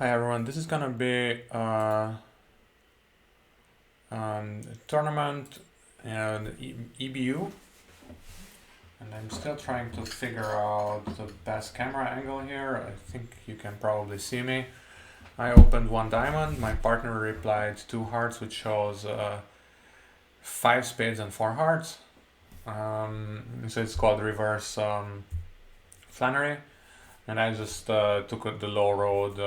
Hi everyone, this is gonna be a tournament in EBU, and I'm still trying to figure out the best camera angle here. I think you can probably see me. I opened one diamond, my partner replied 2 hearts, which shows 5 spades and 4 hearts. So it's called reverse Flannery. And I just took the low road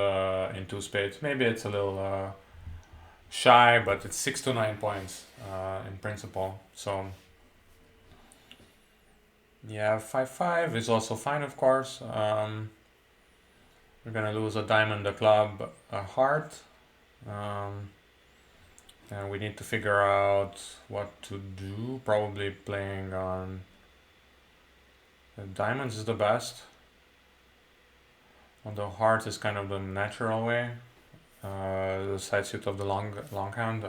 in 2 spades. Maybe it's a little shy, but it's 6 to 9 points in principle. So yeah, 5-5 is also fine, of course. We're gonna lose a diamond, a club, a heart, and we need to figure out what to do. Probably playing on the diamonds is the best. Although hearts is kind of the natural way. The side suit of the long hand.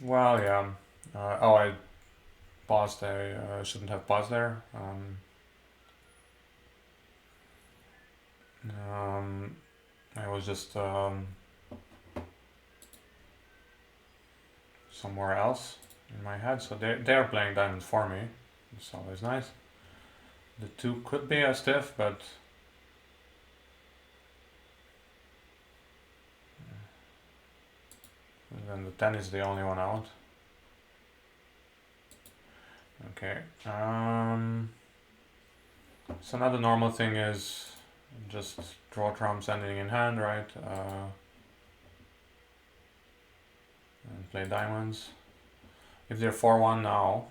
Well, yeah. Oh, I paused. I shouldn't have paused there. I was just somewhere else in my head. So they're playing diamonds for me. It's always nice. The 2 could be a stiff, but then the 10 is the only one out. Okay. So now the normal thing is just draw trumps ending in hand, right? And play diamonds. If they're 4-1 now,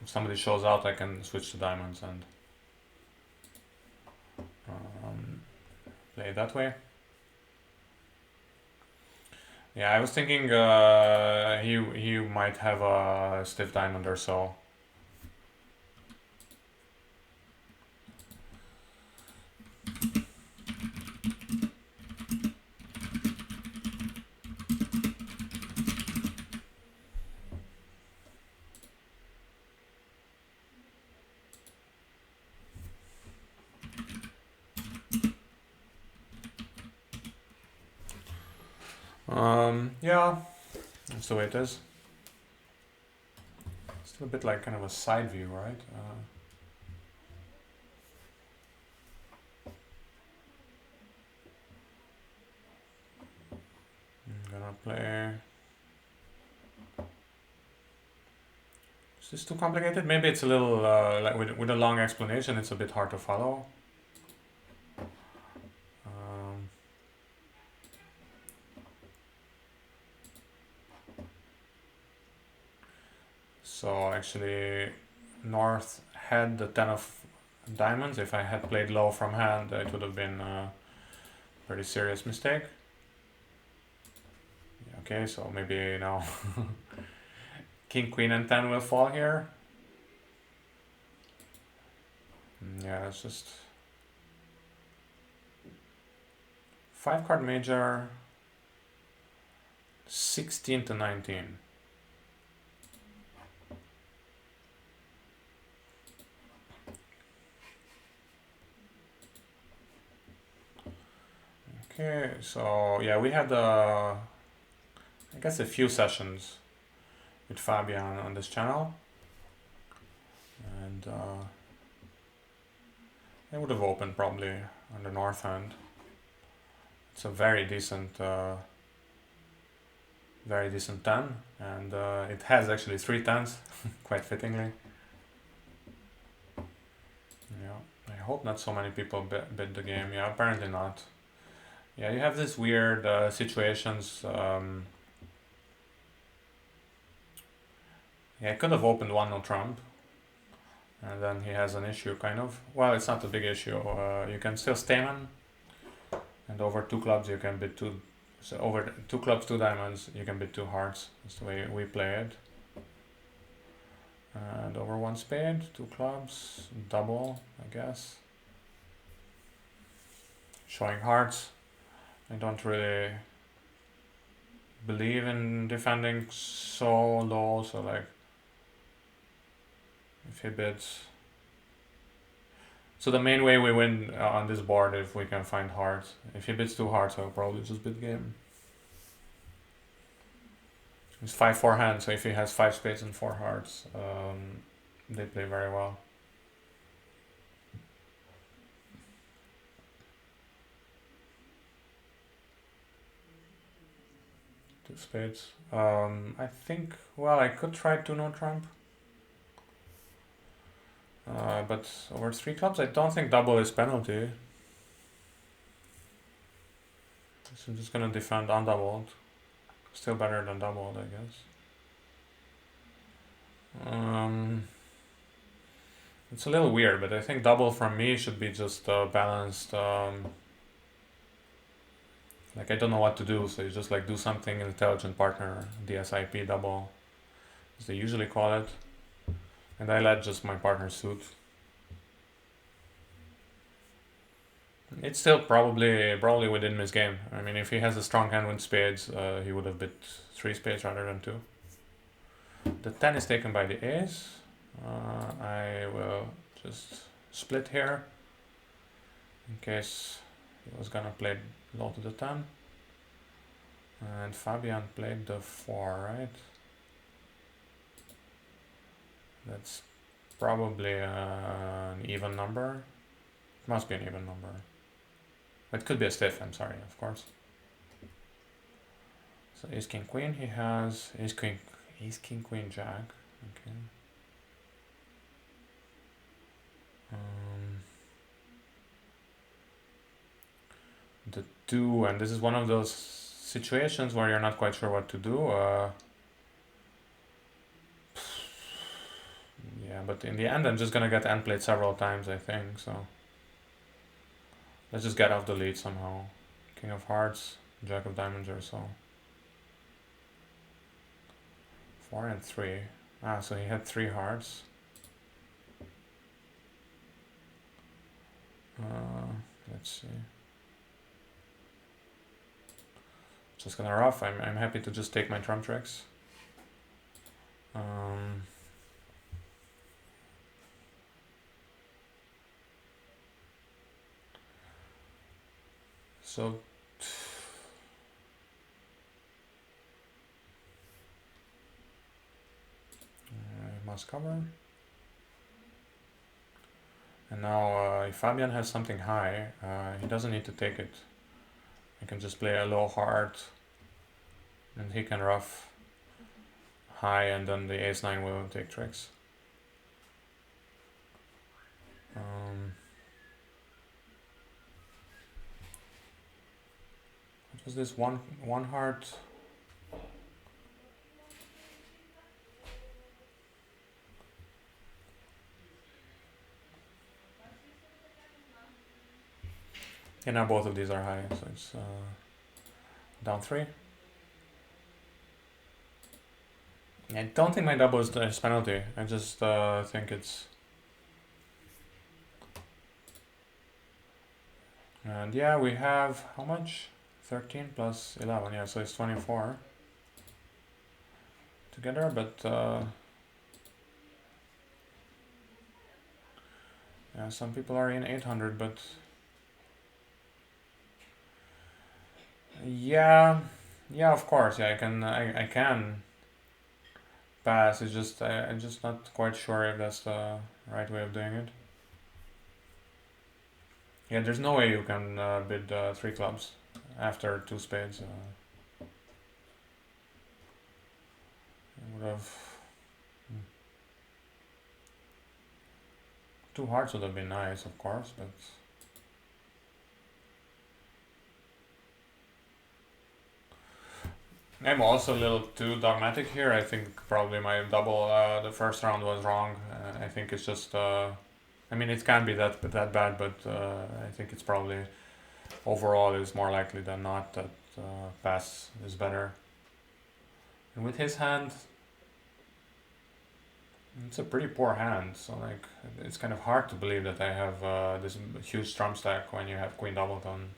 if somebody shows out, I can switch to diamonds and play it that way. Yeah, I was thinking he might have a stiff diamond or so. Yeah, that's the way it is. Still a bit like kind of a side view, right? I'm gonna play. Is this too complicated? Maybe it's a little like with a long explanation. It's a bit hard to follow. So actually, North had the 10 of diamonds. If I had played low from hand, it would have been a pretty serious mistake. Okay, so maybe now King, Queen, and 10 will fall here. Yeah, it's just 5-card major, 16 to 19. Okay, so yeah, we had I guess a few sessions with Fabian on this channel, and I would have opened probably on the north hand. It's a very decent 10, and it has actually 3 10s, quite fittingly. Yeah, I hope not so many people bid the game. Yeah, apparently not. Yeah, you have these weird situations. Yeah, I could have opened 1 no trump, and then he has an issue, kind of. Well, it's not a big issue. You can still stamen, and over 2 clubs you can bid 2. So over 2 clubs, 2 diamonds, you can bid 2 hearts. That's the way we play it. And over 1 spade, 2 clubs, double, I guess. Showing hearts. I don't really believe in defending so low, so like if he bids. So the main way we win on this board if we can find hearts. If he bids 2 hearts, I'll probably just bid game. It's 5-4 hand, so if he has 5 spades and 4 hearts, they play very well. Two spades. I think, well, I could try 2-no trump. But over 3 clubs, I don't think double is penalty. So I'm just gonna defend undoubled. Still better than doubled, I guess. It's a little weird, but I think double from me should be just balanced. Like I don't know what to do, so you just like do something intelligent partner, DSIP double, as they usually call it, and I let just my partner suit. It's still probably within his game. I mean, if he has a strong hand with spades, he would have bid 3 spades rather than 2. The 10 is taken by the ace. I will just split here in case he was gonna play low to the 10. And Fabian played the 4, right? That's probably an even number. It must be an even number. It could be a stiff, I'm sorry, of course. So ace king queen, he has ace king queen jack. Okay. The 2, and this is one of those situations where you're not quite sure what to do. Yeah, but in the end I'm just gonna get end played several times, I think, so let's just get off the lead somehow. King of hearts, jack of diamonds or so. 4 and 3. So he had 3 hearts. Let's see. Just gonna rough. I'm happy to just take my trump tricks. So I must cover. And now if Fabian has something high, he doesn't need to take it. I can just play a low heart and he can rough high, and then the ace-9 will take tricks. What was this? One heart? Yeah, now both of these are high, so it's down 3. I don't think my double is the penalty. I just think it's... And yeah, we have how much? 13 plus 11, yeah, so it's 24 together, but yeah, some people are in 800, but yeah, of course, yeah, I can pass. It's just I'm just not quite sure if that's the right way of doing it. Yeah, there's no way you can bid 3 clubs after 2 spades. I would have 2 hearts would have been nice, of course, but I'm also a little too dogmatic here. I think probably my double the first round was wrong. I think it's just I mean, it can be that bad, but I think it's probably overall is more likely than not that pass is better. And with his hand, it's a pretty poor hand, so like it's kind of hard to believe that I have this huge trump stack when you have queen doubleton.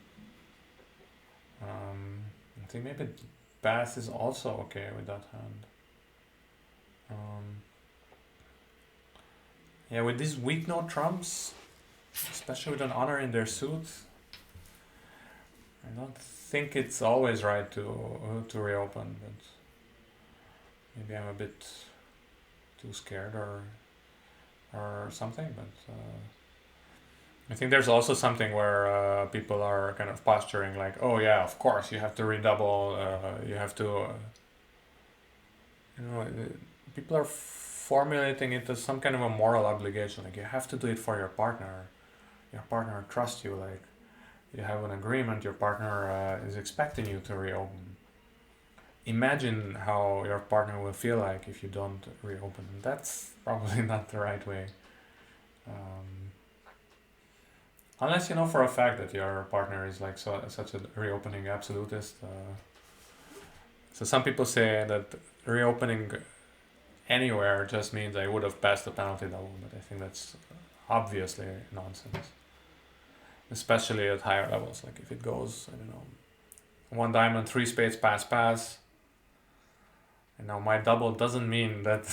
I think maybe pass is also okay with that hand. Yeah, with these weak note trumps, especially with an honor in their suit, I don't think it's always right to reopen, but maybe I'm a bit too scared or something. But I think there's also something where people are kind of posturing like, oh yeah, of course you have to redouble, you have to, people are formulating it as some kind of a moral obligation. Like you have to do it for your partner. Your partner trusts you. Like you have an agreement. Your partner is expecting you to reopen. Imagine how your partner will feel like if you don't reopen. That's probably not the right way. Unless you know for a fact that your partner is like such a reopening absolutist. So some people say that reopening anywhere just means I would have passed the penalty double, but I think that's obviously nonsense. Especially at higher levels, like if it goes, I don't know, 1 diamond, 3 spades, pass, pass. And now my double doesn't mean that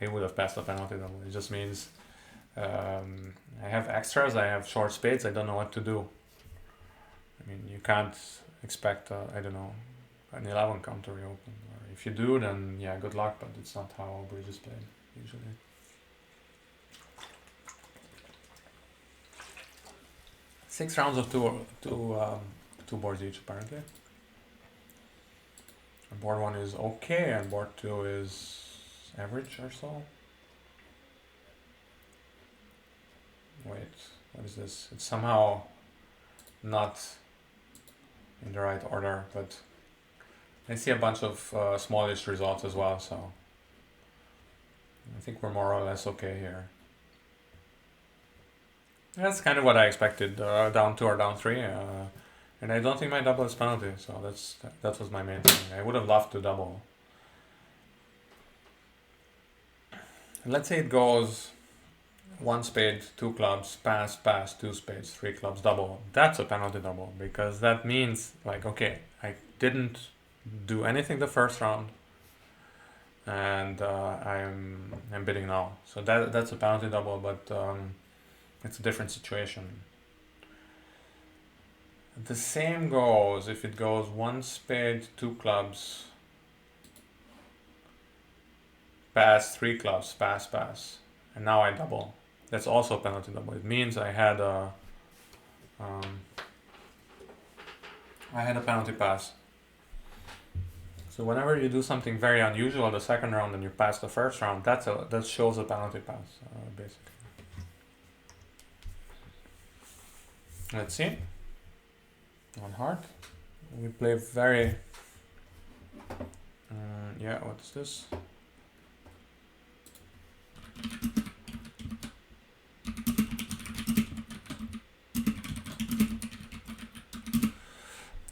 I would have passed the penalty double. It just means I have extras, I have short spades, I don't know what to do. I mean, you can't expect, I don't know, an 11 count to reopen. Or if you do, then yeah, good luck, but it's not how bridge is played, usually. Six rounds of two boards each, apparently. And board 1 is okay, and board 2 is average or so. Wait, what is this? It's somehow not in the right order, but I see a bunch of smallish results as well, so I think we're more or less okay here. That's kind of what I expected, down 2 or down 3, and I don't think my double is penalty, so that was my main thing. I would have loved to double. And let's say it goes 1 spade, 2 clubs, pass, pass, 2 spades, 3 clubs, double. That's a penalty double, because that means, like, okay, I didn't do anything the first round, and I'm bidding now. So that's a penalty double, but it's a different situation. The same goes if it goes 1 spade, 2 clubs, pass, 3 clubs, pass, pass, and now I double. That's also a penalty double. It means I had a penalty pass. So whenever you do something very unusual the second round and you pass the first round, that shows a penalty pass, basically. Let's see. On heart. We play very... yeah, what is this?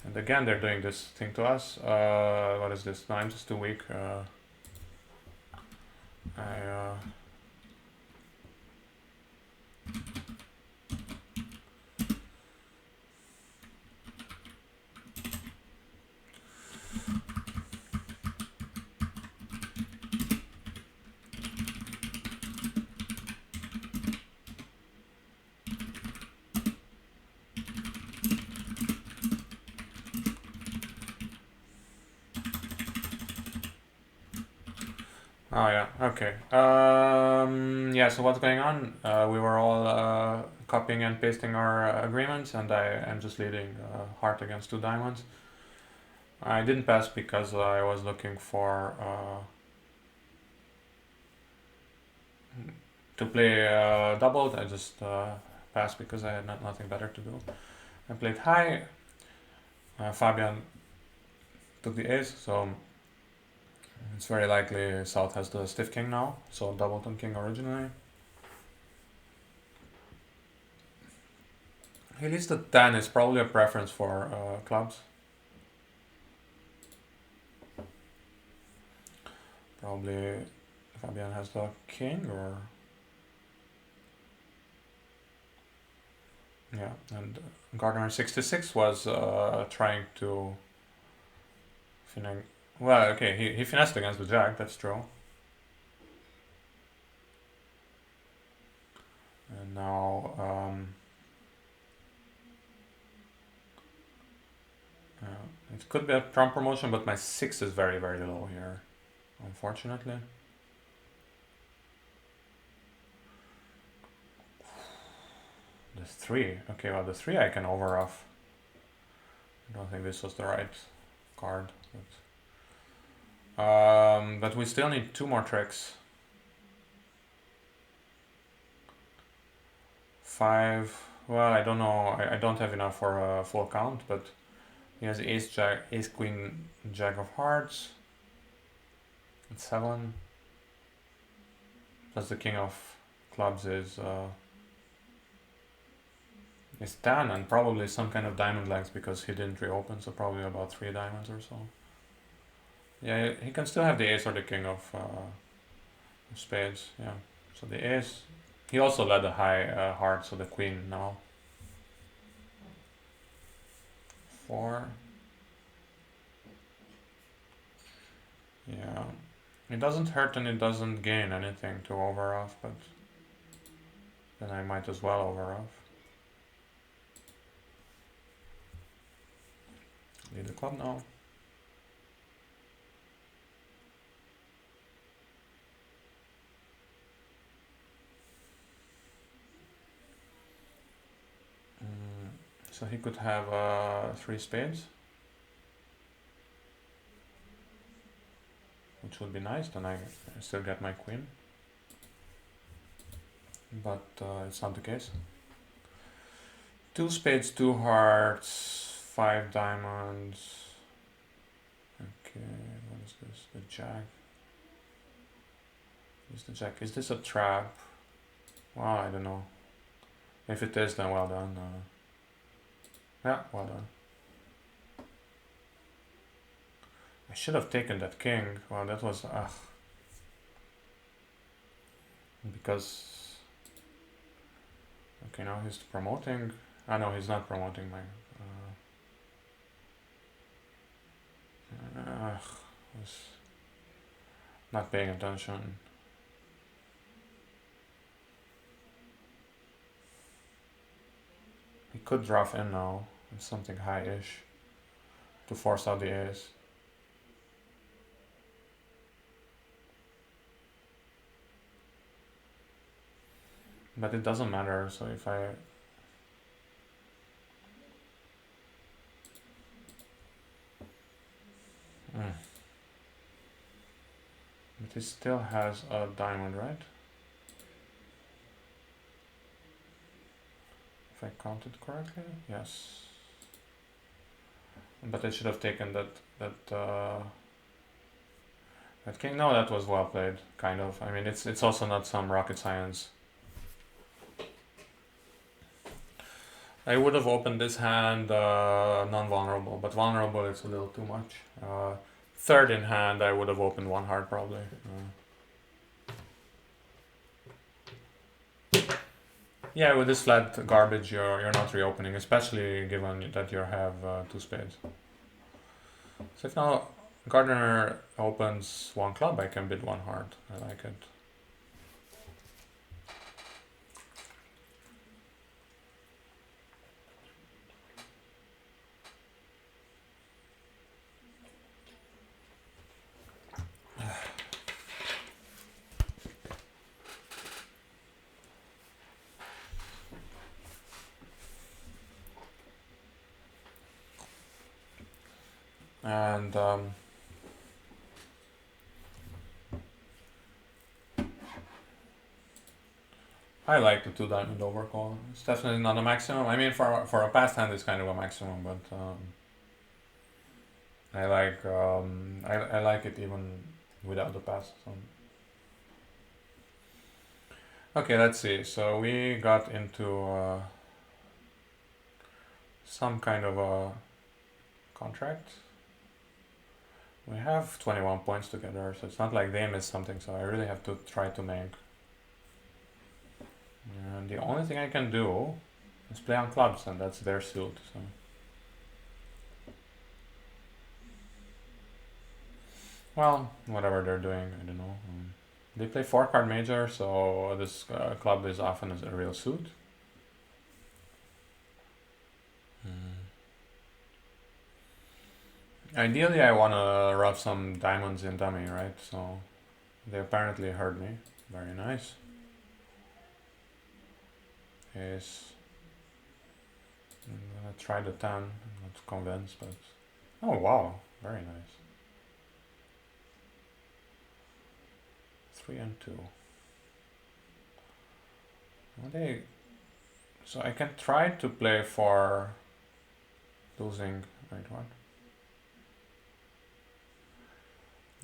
And again, they're doing this thing to us. What is this? No, I'm just too weak. Oh yeah, okay. Yeah, so what's going on? We were all copying and pasting our agreements, and I am just leading heart against 2 diamonds. I didn't pass because I was looking for to play doubled. I just passed because I had nothing better to do. I played high. Fabian took the ace, so it's very likely South has the stiff king now, so doubleton king originally. He leads the 10 is probably a preference for clubs. Probably Fabian has the king, or... Yeah, and Gardner 66 was trying to Well, okay, he finessed against the jack, that's true. And now, it could be a Trump promotion, but my 6 is very, very low here, unfortunately. The 3, okay, well the 3 I can over off. I don't think this was the right card. But we still need 2 more tricks. 5, well, I don't know, I don't have enough for a full count, but he has ace, jack, ace, queen, jack of hearts. It's 7. Plus the king of clubs is 10, and probably some kind of diamond legs because he didn't reopen, so probably about 3 diamonds or so. Yeah, he can still have the ace or the king of spades, yeah. So the ace, he also led a high heart, so the queen now. 4. Yeah, it doesn't hurt and it doesn't gain anything to over off, but then I might as well over off. Lead the club now. So he could have 3 spades, which would be nice, then I still get my queen. But it's not the case. 2 spades, 2 hearts, 5 diamonds. Okay, what is this? The jack. Is the jack? Is this a trap? Well, I don't know. If it is, then well done. Yeah, well done. I should have taken that king. Well, that was because. Okay, now he's promoting. No, he's not promoting my. Was not paying attention. He could drop in now with something high-ish to force out the ace. But it doesn't matter, so if I... But he still has a diamond, right? If I counted correctly? Yes. But I should have taken that king. No, that was well played, kind of. I mean, it's also not some rocket science. I would have opened this hand non-vulnerable, but vulnerable it's a little too much. Third in hand, I would have opened 1 heart probably. Yeah, with this flat garbage, you're not reopening, especially given that you have 2 spades. So if now Gardner opens 1 club, I can bid 1 heart. I like it. And I like the 2 diamond overcall. It's definitely not a maximum. I mean, for a past hand, it's kind of a maximum, but I like it even without the pass. So. Okay, let's see. So we got into some kind of a contract. We have 21 points together, so it's not like they missed something, so I really have to try to make. And the only thing I can do is play on clubs, and that's their suit. So. Well, whatever they're doing, I don't know. They play 4-card major, so this club is often a real suit. Ideally, I want to rough some diamonds in dummy, right? So they apparently heard me. Very nice. Ace. I'm gonna try the 10. I'm not convinced, but oh wow, very nice. 3 and 2. They. So I can try to play for losing. Wait, what?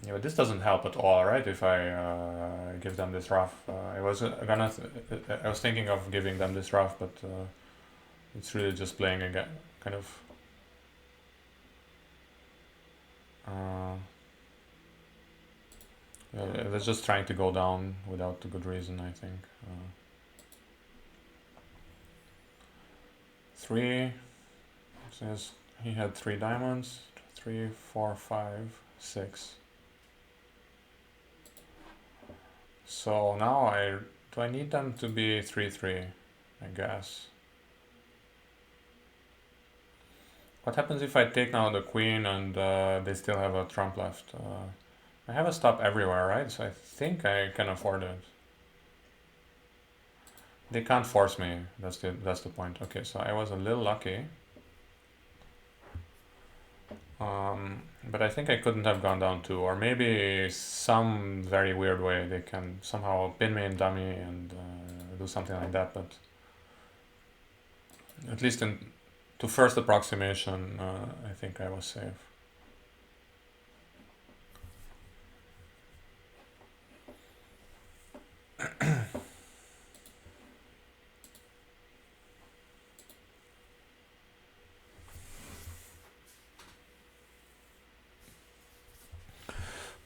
Yeah, but this doesn't help at all, right? If I give them this rough, I was I was thinking of giving them this rough, but it's really just playing again, kind of. They're just trying to go down without a good reason, I think. 3. Since he had 3 diamonds. 3, 4, 5, 6. So now do I need them to be 3-3, I guess. What happens if I take now the queen and they still have a trump left? I have a stop everywhere, right? So I think I can afford it. They can't force me. That's the point. Okay, so I was a little lucky. But I think I couldn't have gone down 2, or maybe some very weird way they can somehow pin me in dummy and do something like that. But at least to first approximation, I think I was safe.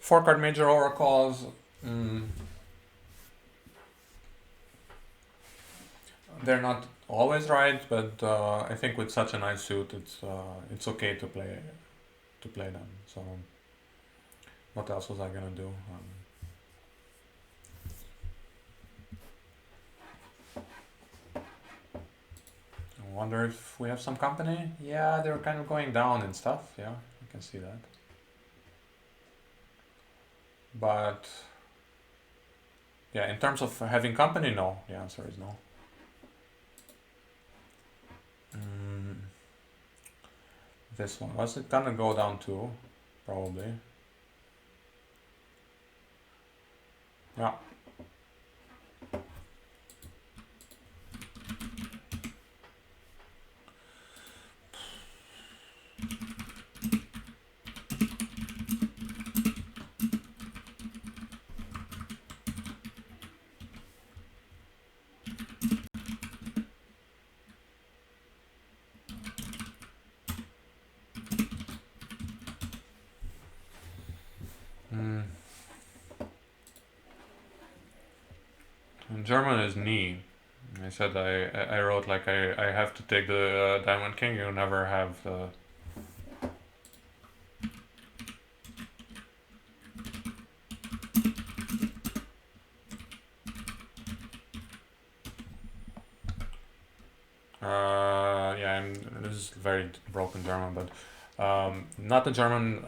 Four-card major oracles. They're not always right, but I think with such a nice suit, it's okay to play them. So what else was I gonna do? I wonder if we have some company. Yeah, they're kind of going down and stuff. Yeah, you can see that. But yeah, in terms of having company, no. The answer is no. This one, was it gonna go down too? Probably. Yeah. In German is nie. I said I wrote like I have to take the diamond king. You never have the. Yeah, this is very broken German, but not the German.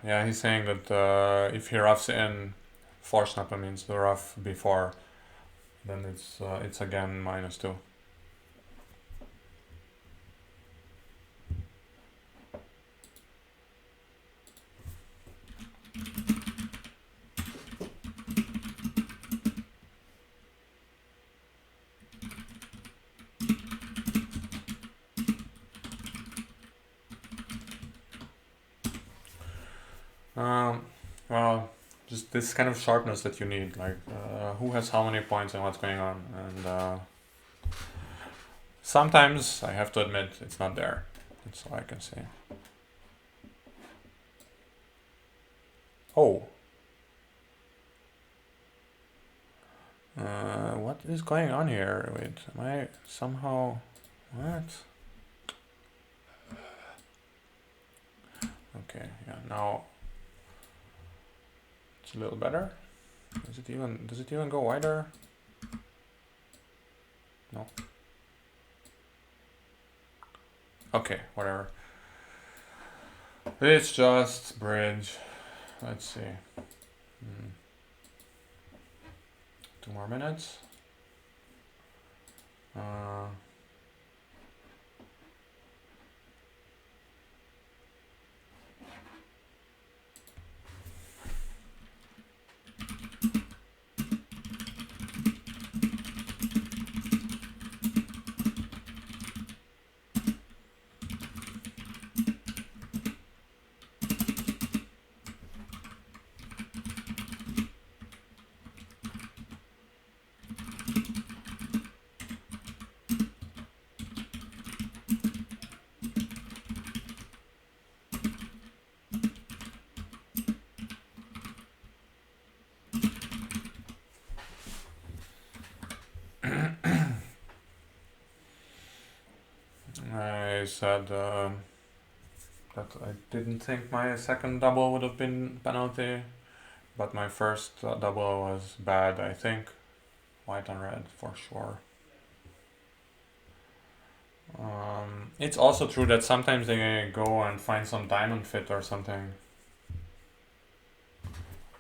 Yeah. He's saying that if he roughs in, Forsnappen means the rough before, then it's again -2. Well, just this kind of sharpness that you need, like who has how many points and what's going on, and sometimes I have to admit it's not there. That's all I can say. Oh. What is going on here? Wait, am I somehow... What? Okay, yeah, now it's a little better. Does it even go wider? No. Okay, whatever. It's just bridge. Let's see. 2 more minutes. I said that I didn't think my second double would have been penalty, but my first double was bad, I think. White on red for sure. It's also true that sometimes they go and find some diamond fit or something.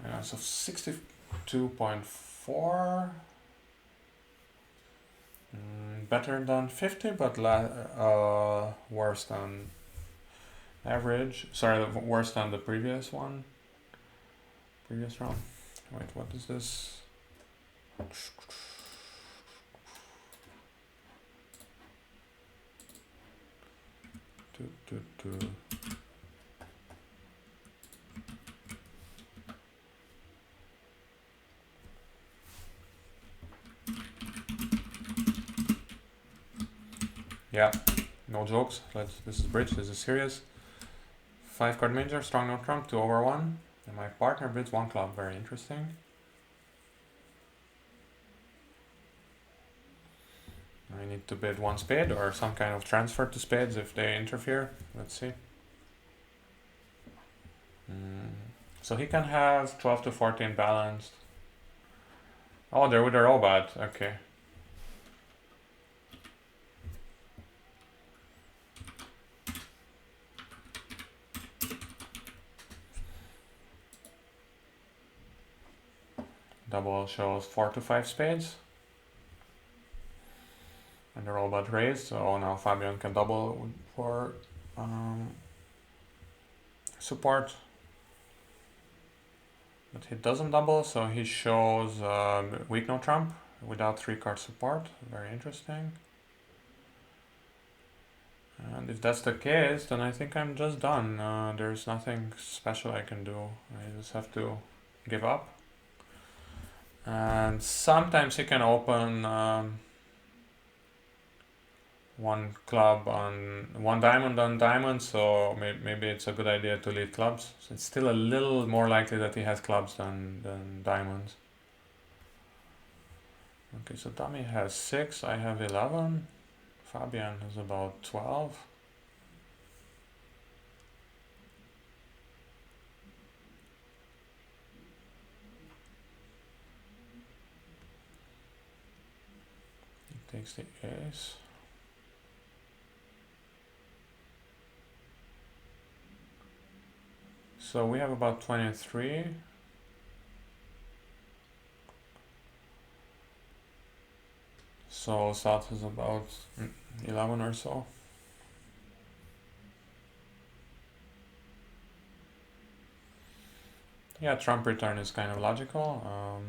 Yeah, so 62.4. Better than 50, but worse than average. Sorry, worse than the previous one. Previous round. Wait, what is this? Yeah, no jokes. This is bridge. This is serious. 5 card major, strong no trump, 2/1. And my partner bids 1 club. Very interesting. I need to bid 1 spade or some kind of transfer to spades if they interfere. Let's see. So he can have 12 to 14 balanced. Oh, they're all bad. Okay. Double shows 4 to 5 spades. And they're all but raised, so now Fabian can double for support. But he doesn't double, so he shows weak no trump without 3 card support. Very interesting. And if that's the case, then I think I'm just done. There's nothing special I can do. I just have to give up. And sometimes he can open 1 club on 1 diamond on diamond, so maybe it's a good idea to lead clubs. So it's still a little more likely that he has clubs than diamonds. Okay, so Tommy has 6, I have 11. Fabian has about 12. He takes the ace. So we have about 23. So South is about 11 or so. Yeah, trump return is kind of logical.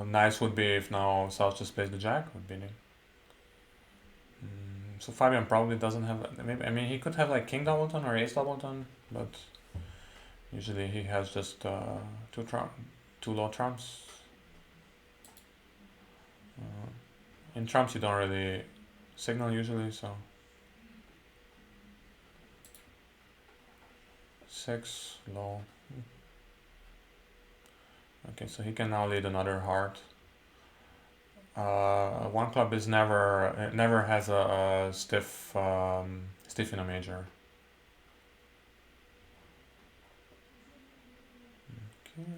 Nice would be if now South just plays the jack, would be neat. So Fabian probably doesn't have, maybe, I mean, he could have like king doubleton or ace doubleton, but usually he has just 2 low trumps. In trumps you don't really signal usually, so 6 low. Okay, so he can now lead another heart. One club is never has a stiff stiff in a major. Okay.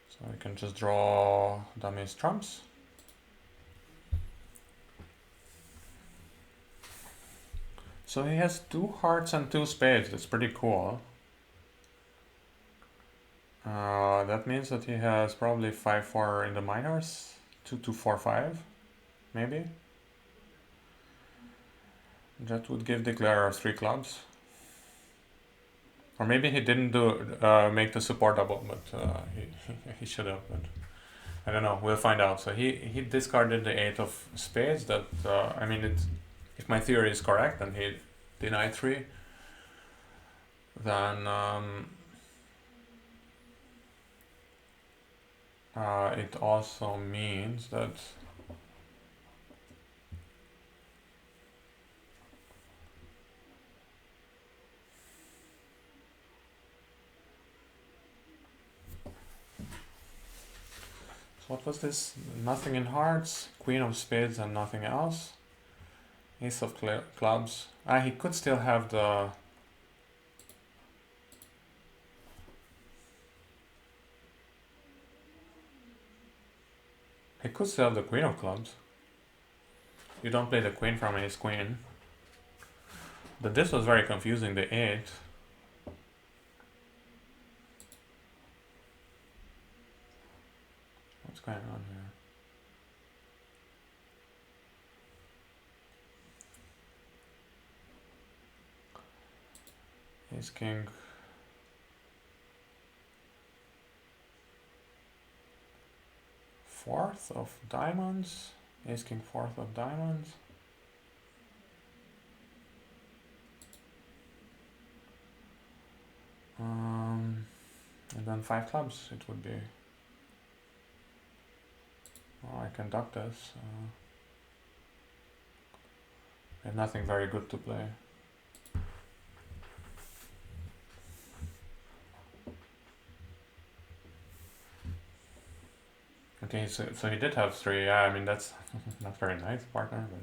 So we can just draw dummies trumps. So he has 2 hearts and 2 spades. That's pretty cool. That means that he has probably 5-4 in the minors. 2-2-4-5, maybe. That would give declare 3 clubs. Or maybe he didn't make the support double, but he should have. But I don't know. We'll find out. So he discarded the 8 of spades. That I mean, if my theory is correct, and he denied 3, then it also means that what was this? Nothing in hearts, queen of spades and nothing else. Ace of clubs. He could still have the... He could still have the queen of clubs. You don't play the queen from ace queen. But this was very confusing, the 8. What's going on here? Ace king. Fourth of diamonds. Ace king 4th of diamonds. And then 5 clubs it would be. Oh, I can duck this. I have nothing very good to play. Okay, so he did have 3. Yeah, I mean that's not very nice, partner. But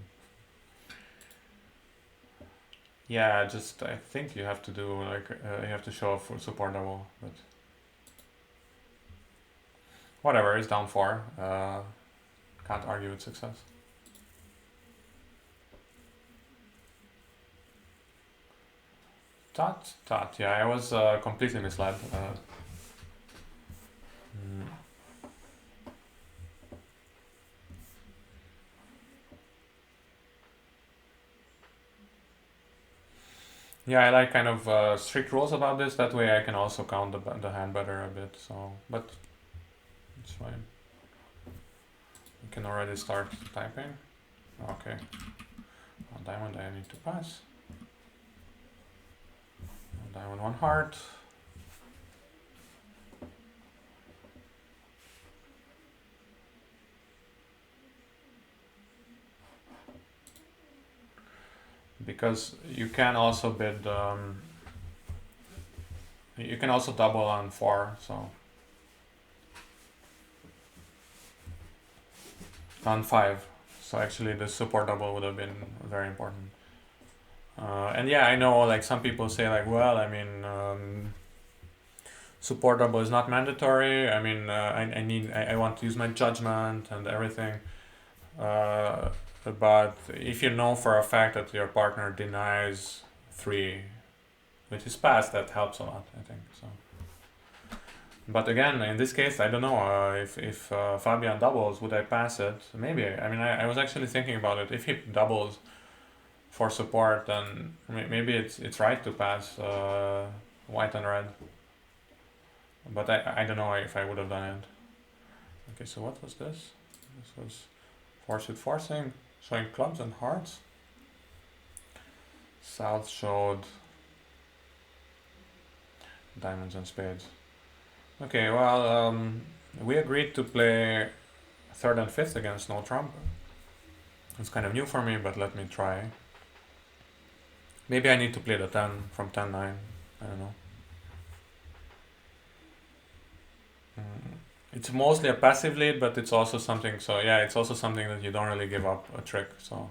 yeah, just I think you have to do like you have to show a full support double, but whatever. It's down 4. Can't argue with success. Tot. Yeah, I was completely misled. Yeah, I like kind of strict rules about this. That way I can also count the hand better a bit. So, but it's fine. You can already start typing. Okay. On diamond I need to pass. On diamond 1 heart. Because you can also bid, you can also double on 4, so. On 5, so actually the support double would have been very important. And yeah, I know like some people say like, well, I mean, support double is not mandatory. I mean, I want to use my judgment and everything. But if you know for a fact that your partner denies 3 with his pass, that helps a lot, I think. So, but again, in this case, I don't know if Fabian doubles, would I pass it? Maybe. I mean, I was actually thinking about it. If he doubles for support, then maybe it's right to pass white and red. But I don't know if I would have done it. Okay, so what was this? This was forcing, showing clubs and hearts. South showed diamonds and spades. Okay, well, we agreed to play 3rd and 5th against no trump. It's kind of new for me, but let me try. Maybe I need to play the 10 from 10-9. I don't know. It's mostly a passive lead, but it's also something. So yeah, it's also something that you don't really give up a trick. So,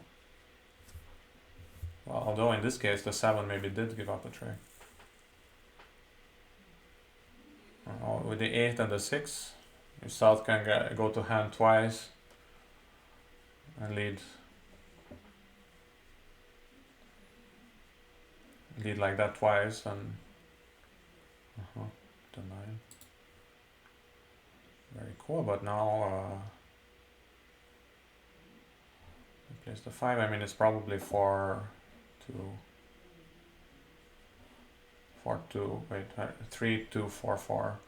well, although in this case the 7 maybe did give up a trick. With the 8 and the 6, your south can go to hand twice and lead like that twice and the 9. Very cool, but now place the 5. I mean, it's probably 4 2 4 2. Wait, 3 2 4 4.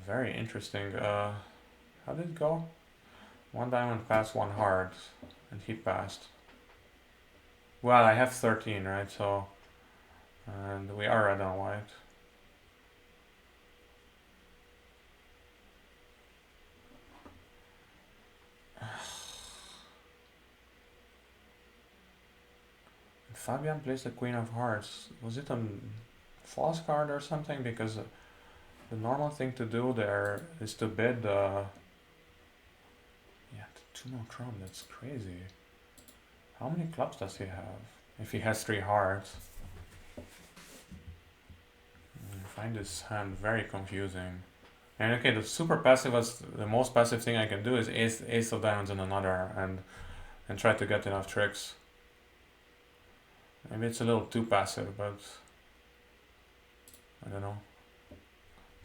Very interesting. How did it go? 1 diamond passed, 1 heart, and he passed. Well, I have 13, right? So, and we are red and white. Fabian plays the Queen of Hearts. Was it a false card or something? Because the normal thing to do there is to bid. Yeah, 2 more chrome. That's crazy. How many clubs does he have? If he has 3 hearts. I find this hand very confusing. And okay, the super passive was the most passive thing I can do is ace of diamonds in another and try to get enough tricks. Maybe it's a little too passive, but I don't know.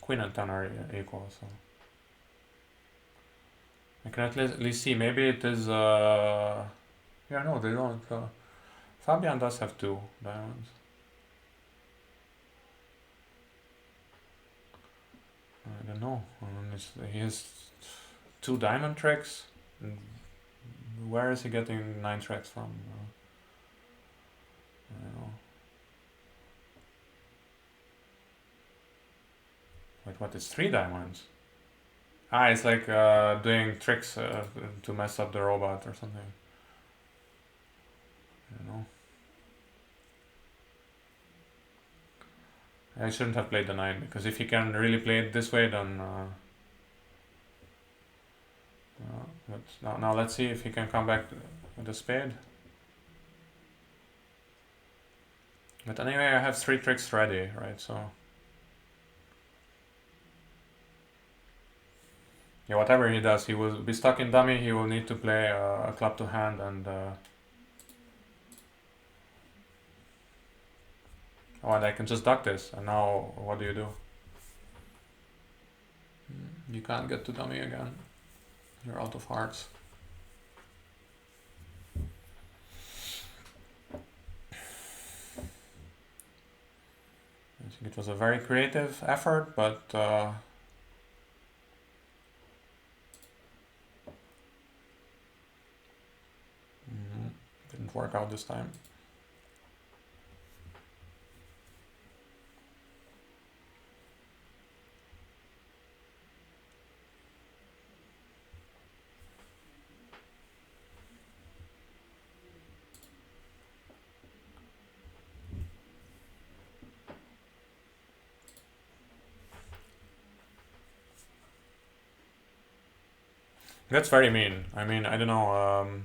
Queen and 10 are equal, so I can at least see. Maybe it is. Yeah, no, they don't. Fabian does have 2 diamonds. I don't know. He has 2 diamond tricks. Where is he getting 9 tricks from? I don't know. Wait, what is 3 diamonds? Ah, it's like doing tricks to mess up the robot or something. I don't know. I shouldn't have played the 9, because if he can really play it this way, then but now let's see if he can come back with a spade. But anyway, I have 3 tricks ready, right? So yeah, whatever he does, he will be stuck in dummy. He will need to play a club to hand and oh, and I can just duck this. And now what do? You can't get to dummy again. You're out of hearts. I think it was a very creative effort, but didn't work out this time. That's very mean. I mean, I don't know.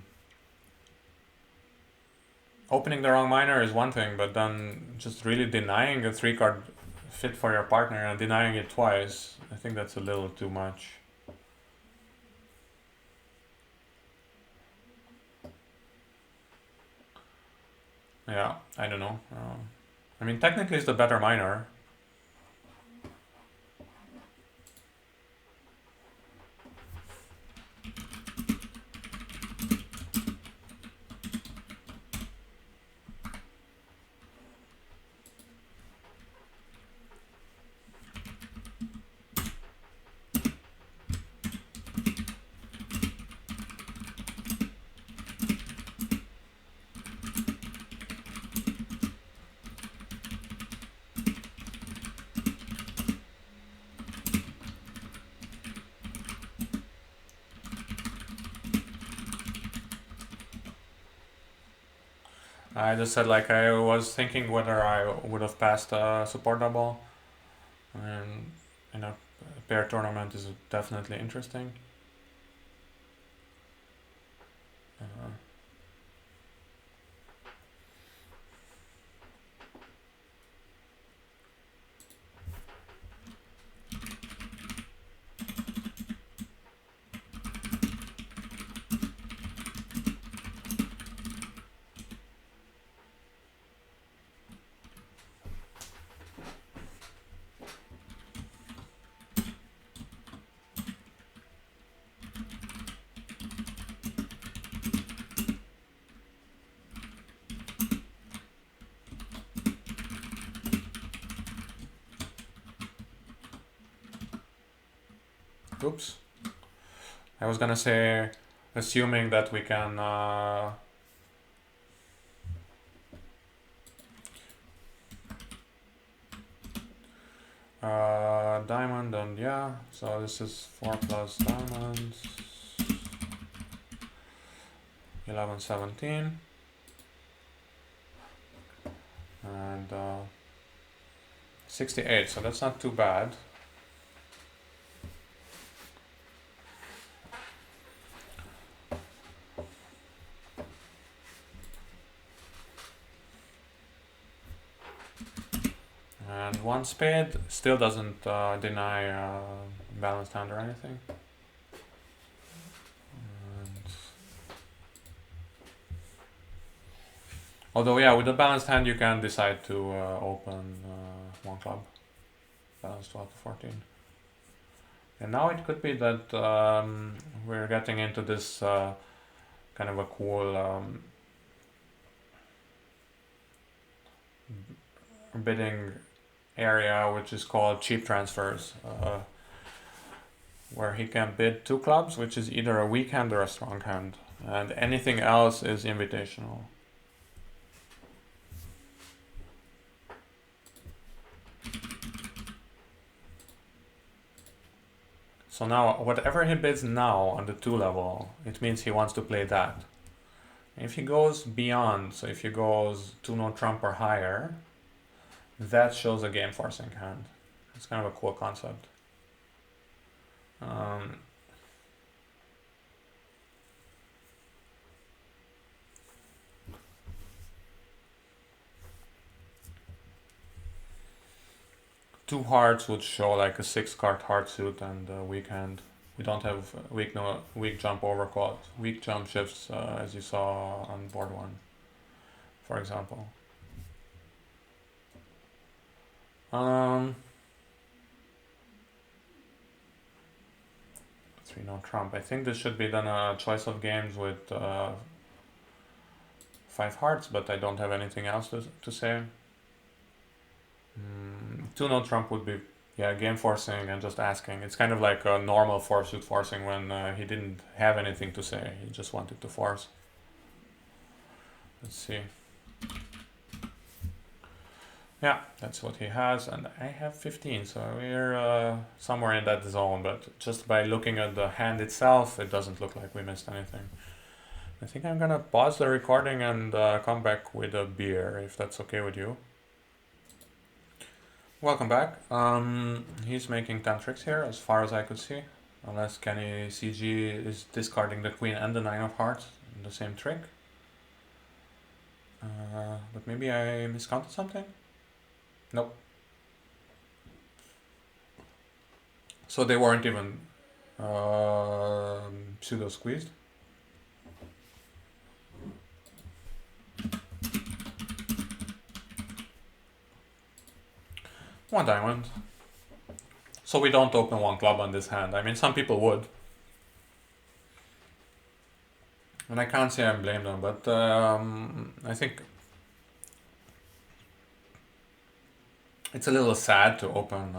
Opening the wrong minor is one thing, but then just really denying a 3-card fit for your partner and denying it twice, I think that's a little too much. Yeah, I don't know. I mean, technically it's the better minor. I just said like I was thinking whether I would have passed a support double. pair tournament is definitely interesting. Oops. I was gonna say, assuming that we can diamond, and yeah, so this is 4 plus diamonds, 11, 17, and 68, so that's not too bad. And one spade still doesn't deny balanced hand or anything. And although, yeah, with the balanced hand you can decide to open one club. Balanced 12 to 14. And now it could be that we're getting into this kind of a cool bidding area, which is called cheap transfers, where he can bid 2 clubs, which is either a weak hand or a strong hand, and anything else is invitational. So now, whatever he bids now on the 2 level, it means he wants to play that. If he goes beyond, so if he goes 2 no trump or higher, that shows a game forcing hand. It's kind of a cool concept. Two hearts would show like a 6-card heart suit and a weak hand. We don't have weak jump overcall, weak jump shifts as you saw on board 1, for example. 3 no trump. I think this should be then a choice of games with 5 hearts, but I don't have anything else to say. 2 no trump would be, yeah, game forcing and just asking. It's kind of like a normal 4-suit forcing when he didn't have anything to say. He just wanted to force. Let's see. Yeah, that's what he has, and I have 15, so we're somewhere in that zone, but just by looking at the hand itself, it doesn't look like we missed anything. I think I'm gonna pause the recording and come back with a beer, if that's okay with you. Welcome back. He's making 10 tricks here, as far as I could see, unless Kenny CG is discarding the queen and the 9 of hearts in the same trick. But maybe I miscounted something? Nope. So they weren't even pseudo squeezed. One diamond. So we don't open one club on this hand. I mean, some people would. And I can't say I blame them, but I think it's a little sad to open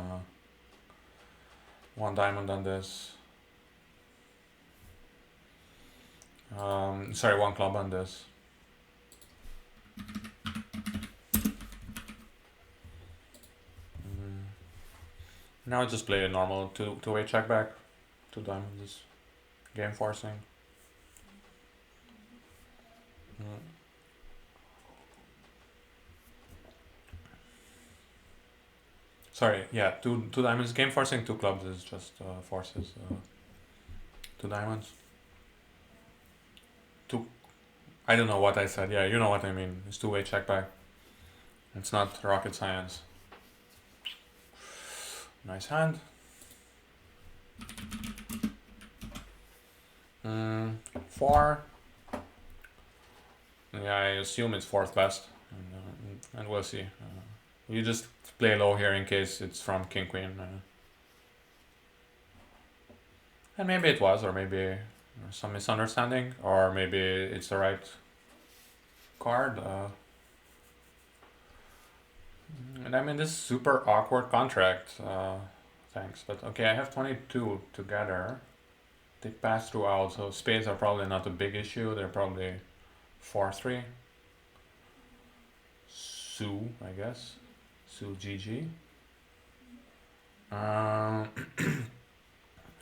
one diamond on this. Sorry, one club on this. Now I just play a normal two-way check back. 2 diamonds. Game forcing. So sorry, yeah, two diamonds. Game forcing two clubs is just forces two diamonds. Two. I don't know what I said. Yeah, you know what I mean. It's two-way check back. It's not rocket science. Nice hand. Four. Yeah, I assume it's fourth best, and we'll see. You just play low here in case it's from king queen, and maybe it was, or maybe some misunderstanding, or maybe it's the right card. And I'm in this super awkward contract. Thanks, but okay, I have 22 together. They pass through out, so spades are probably not a big issue. They're probably 4-3. Sue, I guess. Sue GG.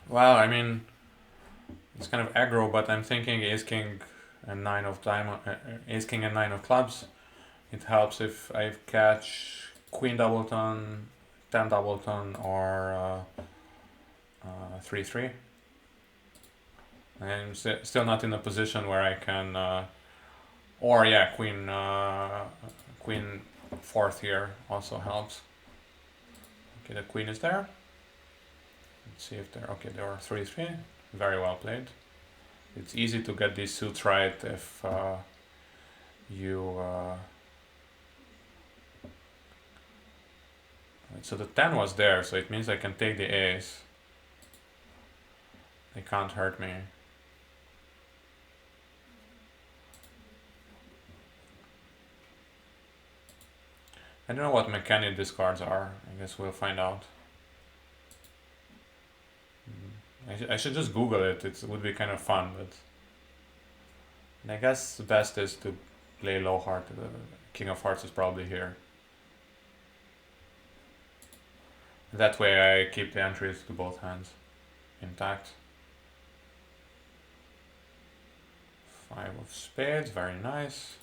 Well, I mean, it's kind of aggro, but I'm thinking ace king and nine of diamond, ace king and nine of clubs. It helps if I catch queen doubleton, 10 doubleton, or 3-3. I'm still not in a position where I can, or yeah, queen fourth here also helps. Okay, the queen is there. Let's see if they're okay. They were 3-3. Very well played. It's easy to get these suits right if you. So the 10 was there, so it means I can take the ace. They can't hurt me. I don't know what mechanic these cards are. I guess we'll find out. I should just Google it. It would be kind of fun, but and I guess the best is to play low heart. The king of hearts is probably here. That way I keep the entries to both hands intact. 5 of spades, very nice.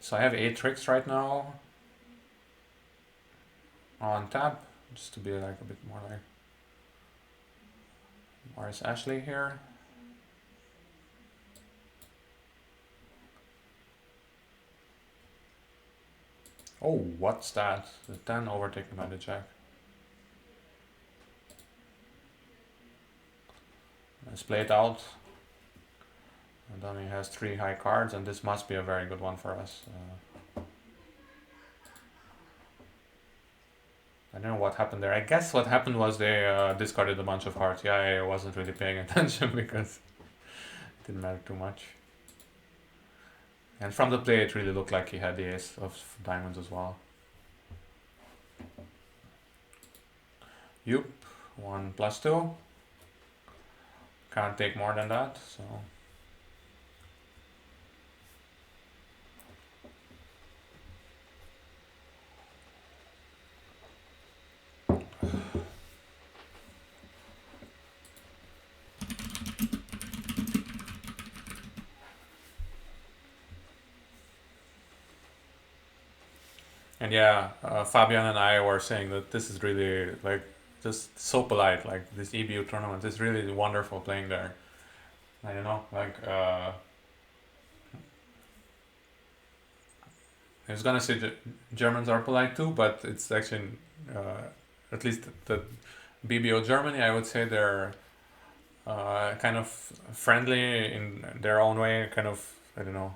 So I have 8 tricks right now on tap, just to be like a bit more like Morris Ashley here. Oh, what's that? The 10 overtaken by the jack. Let's play it out. And then he has 3 high cards, and this must be a very good one for us. I don't know what happened there. I guess what happened was they discarded a bunch of hearts. Yeah, I wasn't really paying attention because it didn't matter too much. And from the play, it really looked like he had the ace of diamonds as well. Yup, 1+2. Can't take more than that, so. And yeah, Fabian and I were saying that this is really like just so polite. Like this EBU tournament is really wonderful playing there. I don't know, like I was gonna say Germans are polite too, but it's actually at least the BBO Germany, I would say they're kind of friendly in their own way. Kind of, I don't know,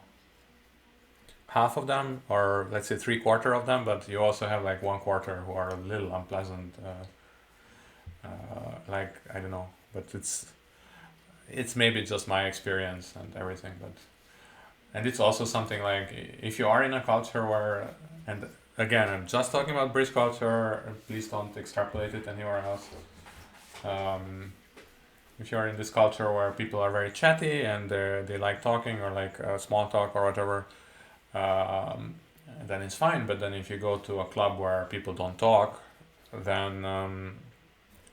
half of them, or let's say 3/4 of them, but you also have like 1/4 who are a little unpleasant. Like I don't know, but it's maybe just my experience and everything, but and it's also something like if you are in a culture where, and again I'm just talking about British culture, please don't extrapolate it anywhere else. If you're in this culture where people are very chatty and they like talking or like small talk or whatever, then it's fine. But then if you go to a club where people don't talk, then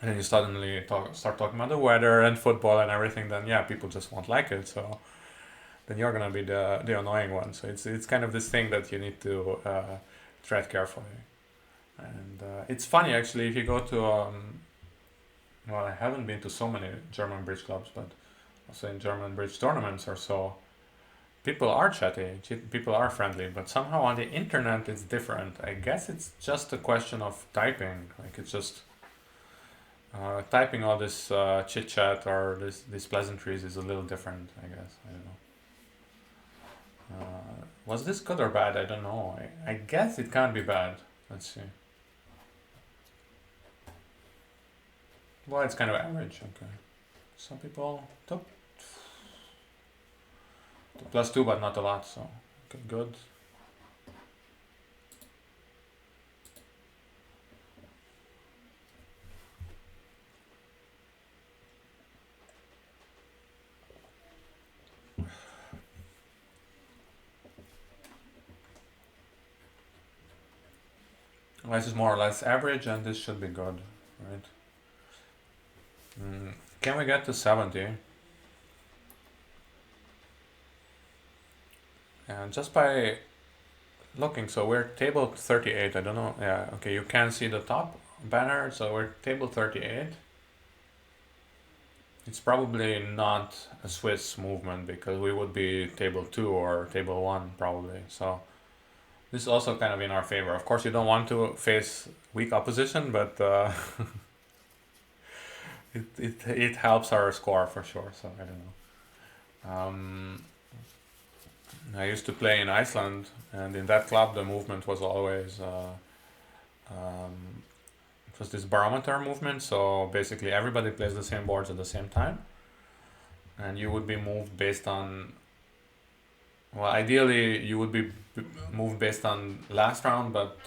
and then you suddenly start talking about the weather and football and everything, then yeah, people just won't like it. So then you're gonna be the annoying one. So it's kind of this thing that you need to tread carefully. And it's funny actually if you go to well, I haven't been to so many German bridge clubs, but also in German bridge tournaments or so, people are chatty, people are friendly, but somehow on the internet it's different. I guess it's just a question of typing. Like it's just typing all this chit chat or these pleasantries is a little different. I guess I don't know. Was this good or bad? I don't know. I guess it can't be bad. Let's see. Well, it's kind of average. Okay. Some people took +2, but not a lot. So okay, good. This is more or less average, and this should be good, right? Can we get to 70? And just by looking, so we're table 38. I don't know. Yeah, okay, you can see the top banner, so we're table 38. It's probably not a Swiss movement because we would be table 2 or table 1 probably. So this is also kind of in our favor. Of course, you don't want to face weak opposition, but it helps our score for sure. So I don't know. I used to play in Iceland, and in that club, the movement was always it was this barometer movement. So basically, everybody plays the same boards at the same time, and you would be moved based on. Well, ideally, you would be moved based on last round, but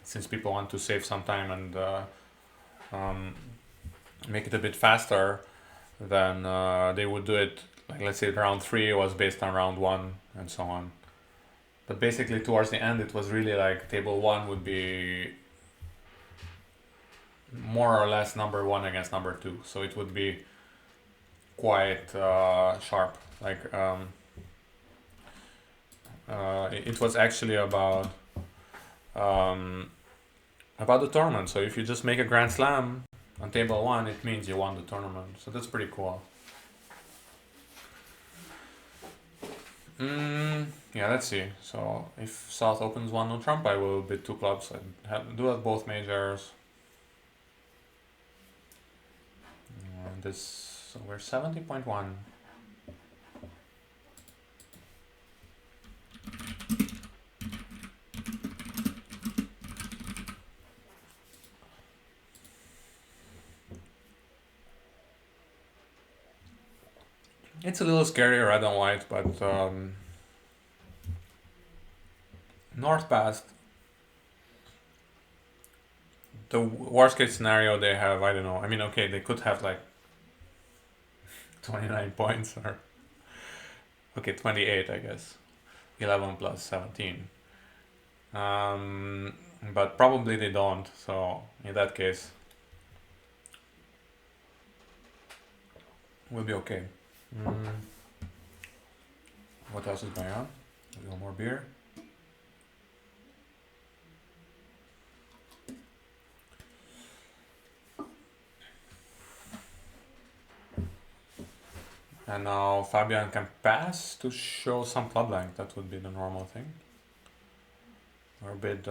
since people want to save some time and make it a bit faster, then they would do it like, let's say round 3 was based on round 1 and so on. But basically towards the end it was really like table 1 would be more or less number 1 against number 2, so it would be quite sharp. Like it was actually about the tournament. So if you just make a grand slam on table 1, it means you won the tournament. So that's pretty cool. Yeah, let's see. So if South opens 1 no trump, I will bid 2 clubs. I do have both majors. And this, so we're 70.1. It's a little scary, red and white, but North passed. The worst case scenario they have, I don't know. I mean, okay, they could have like 29 points or okay, 28, I guess. 11 plus 17. But probably they don't. So in that case, we'll be okay. What else is going on? A little more beer. And now Fabian can pass to show some club length. That would be the normal thing. Or a bit.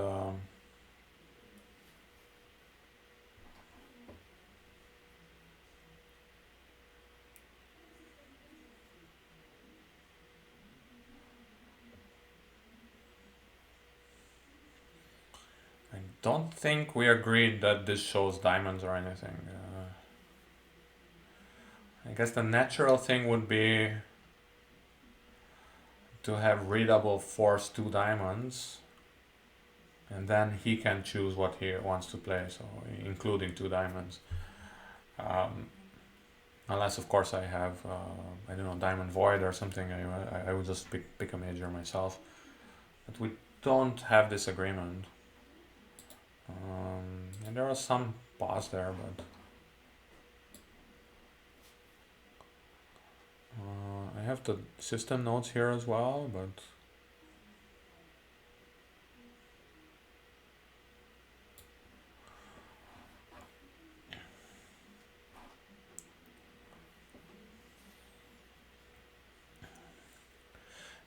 I don't think we agreed that this shows diamonds or anything. I guess the natural thing would be to have redouble force 2 diamonds, and then he can choose what he wants to play, so including 2 diamonds. Unless of course I have I don't know, diamond void or something. I would just pick a major myself, but we don't have this agreement. And there was some pause there, but I have the system notes here as well, but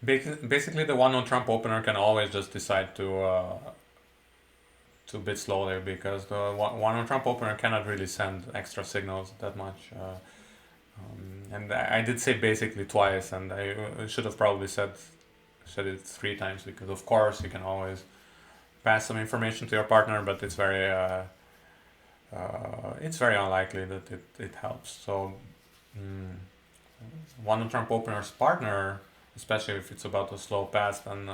basically the one on Trump opener can always just decide to bid slowly, because the one on Trump opener cannot really send extra signals that much. And I did say basically twice, and I should have probably said it 3 times, because of course you can always pass some information to your partner, but it's very unlikely that it helps. So one on Trump opener's partner, especially if it's about a slow pass, then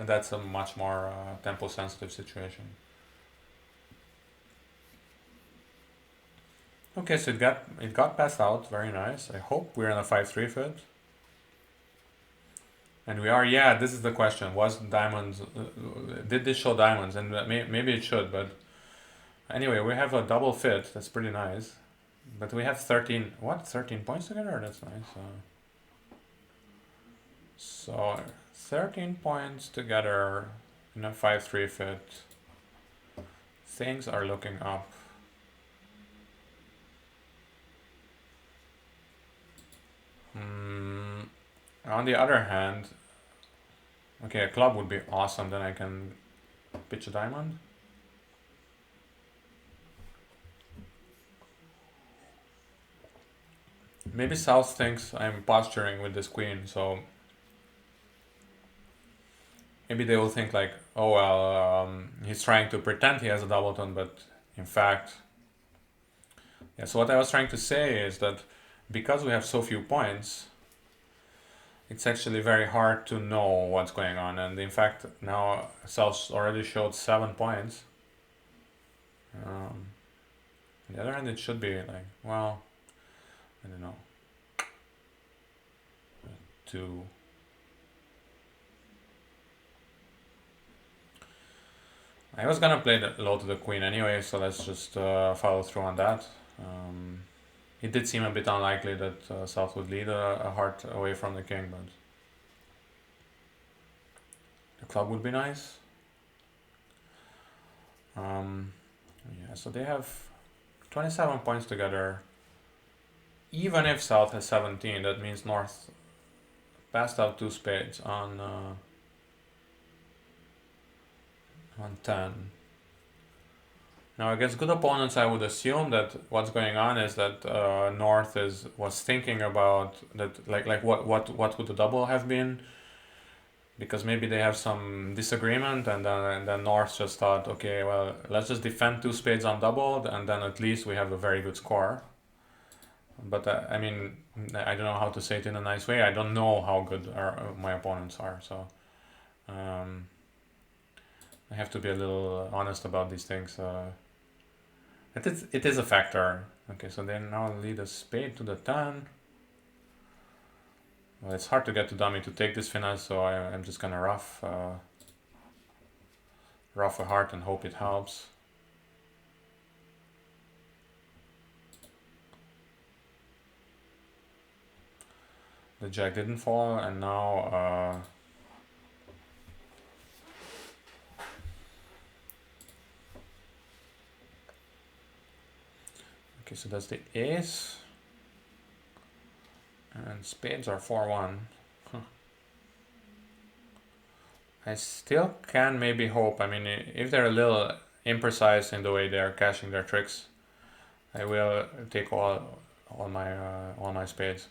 that's a much more tempo sensitive situation. Okay, so it got passed out. Very nice. I hope we're in a 5-3 fit. And we are. Yeah, this is the question. Was diamonds? Did this show diamonds? And maybe it should, but anyway, we have a double fit. That's pretty nice. But we have 13. What? 13 points together. That's nice. So 13 points together in a 5-3 fit. Things are looking up. On the other hand, okay, a club would be awesome. Then I can pitch a diamond. Maybe South thinks I'm posturing with this queen, so maybe they will think like, oh well, he's trying to pretend he has a doubleton, but in fact, yeah. So what I was trying to say is that because we have so few points, it's actually very hard to know what's going on. And in fact, now South already showed 7 points. On the other hand, it should be like, well, I don't know, 2. I was gonna play the low to the queen anyway, so let's just follow through on that. It did seem a bit unlikely that South would lead a heart away from the king, but the club would be nice. Yeah, so they have 27 points together. Even if South has 17, that means North passed out 2 spades on 10. Now against good opponents, I would assume that what's going on is that North was thinking about that, like what would the double have been, because maybe they have some disagreement, and then North just thought, okay, well, let's just defend 2 spades on double, and then at least we have a very good score. But I mean, I don't know how to say it in a nice way. I don't know how good my opponents are, so I have to be a little honest about these things. It is a factor. Okay, so they now lead a spade to the 10. Well, it's hard to get to dummy to take this finesse, so I'm just gonna rough a heart and hope it helps. The jack didn't fall, and now okay, so that's the ace, and spades are 4-1. I still can maybe hope. I mean, if they're a little imprecise in the way they're cashing their tricks, I will take all my spades.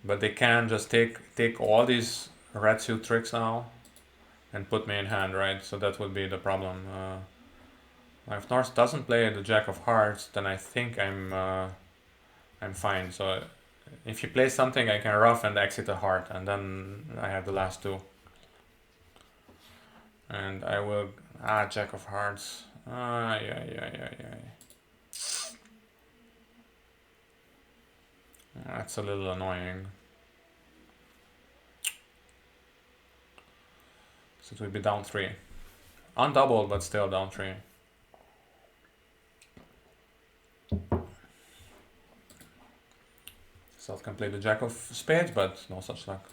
But they can just take all these red suit tricks now and put me in hand, right? So that would be the problem. If North doesn't play the jack of hearts, then I think I'm fine. So if he plays something, I can ruff and exit a heart, and then I have the last 2. And I will jack of hearts. Yeah. That's a little annoying. So it will be down 3. Undoubled, but still down 3. Still can play the jack of spades, but no such luck.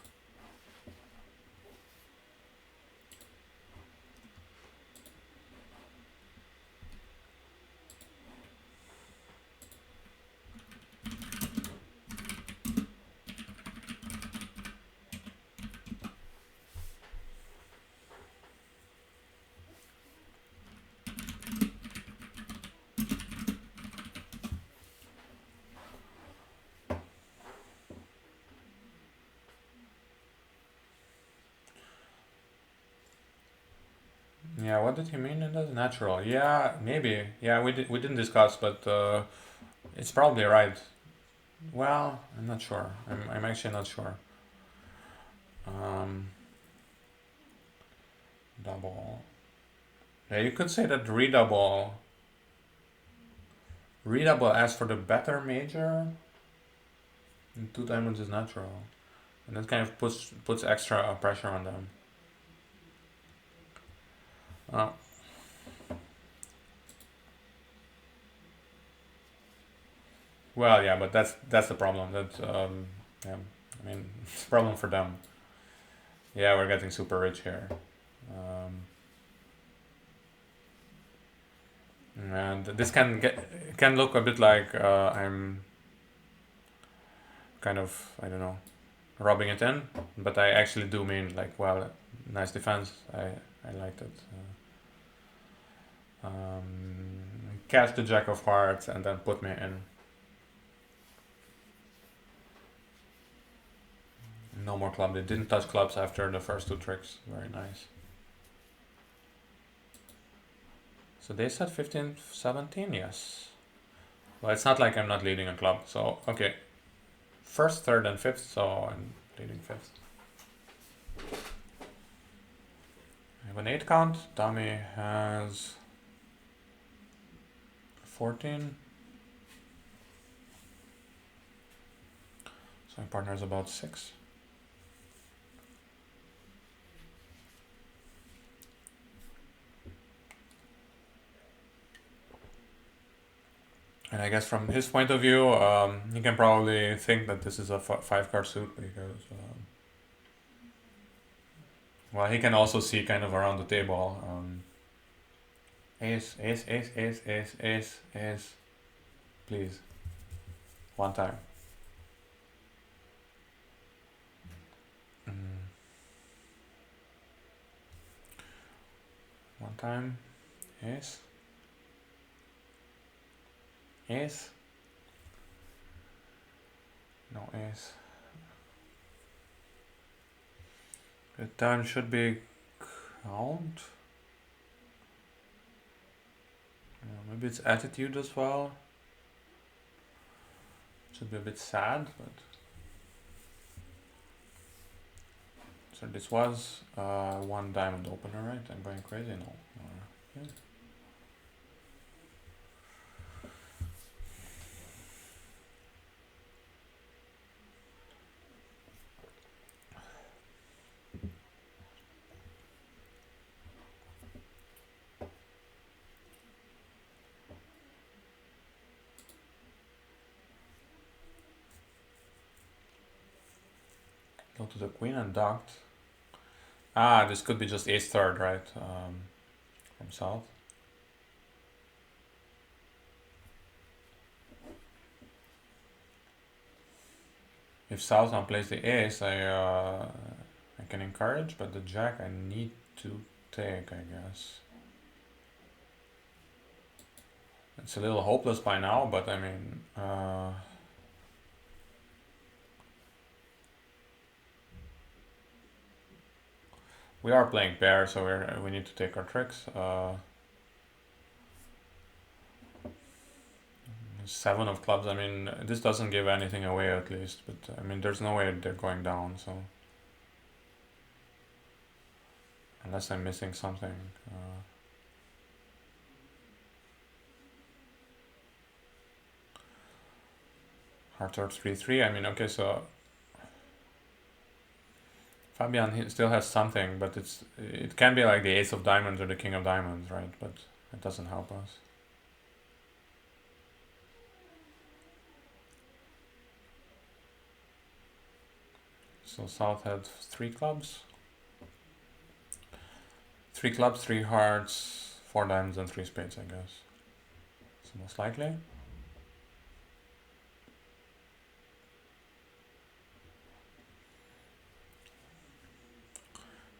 Yeah, what did he mean in that? Natural. Yeah, maybe. Yeah, we didn't discuss, but it's probably right. Well, I'm not sure. I'm actually not sure. Um, double. Yeah, you could say that redouble asks for the better major, and two diamonds is natural, and that kind of puts extra pressure on them. Uh, well, yeah, but that's the problem. That yeah, I mean, it's a problem for them. Yeah, we're getting super rich here. And this can look a bit like I'm kind of, I don't know, rubbing it in, but I actually do mean like, well, nice defense. I liked it. Catch the jack of hearts and then put me in. No more club. They didn't touch clubs after the first two tricks. Very nice. So they said 15, 17, yes. Well, it's not like I'm not leading a club. So, okay. First, third, and fifth, so I'm leading fifth. I have an 8 count. Dummy has 14. So my partner is about 6. And I guess from his point of view, he can probably think that this is a 5-card suit because, well, he can also see kind of around the table. Ace, ace, ace, ace, ace, ace, ace. Please. One time. One time. Ace. Ace. No ace. The turn should be count. Maybe it's attitude as well. Should be a bit sad, but so this was one diamond opener, right? I'm going crazy now. Yeah. Go to the queen and docked. Ah, this could be just ace third, right? From south. If south now plays the ace, I can encourage, but the jack I need to take, I guess. It's a little hopeless by now, but I mean, we are playing pair, so we need to take our tricks. 7 of clubs. I mean, this doesn't give anything away at least, but I mean, there's no way they're going down. So unless I'm missing something. Heart towards 3-3. I mean, okay, so Fabian he still has something, but it can be like the ace of diamonds or the king of diamonds, right? But it doesn't help us. So South had 3 clubs. 3 clubs, 3 hearts, 4 diamonds, and 3 spades, I guess. So most likely.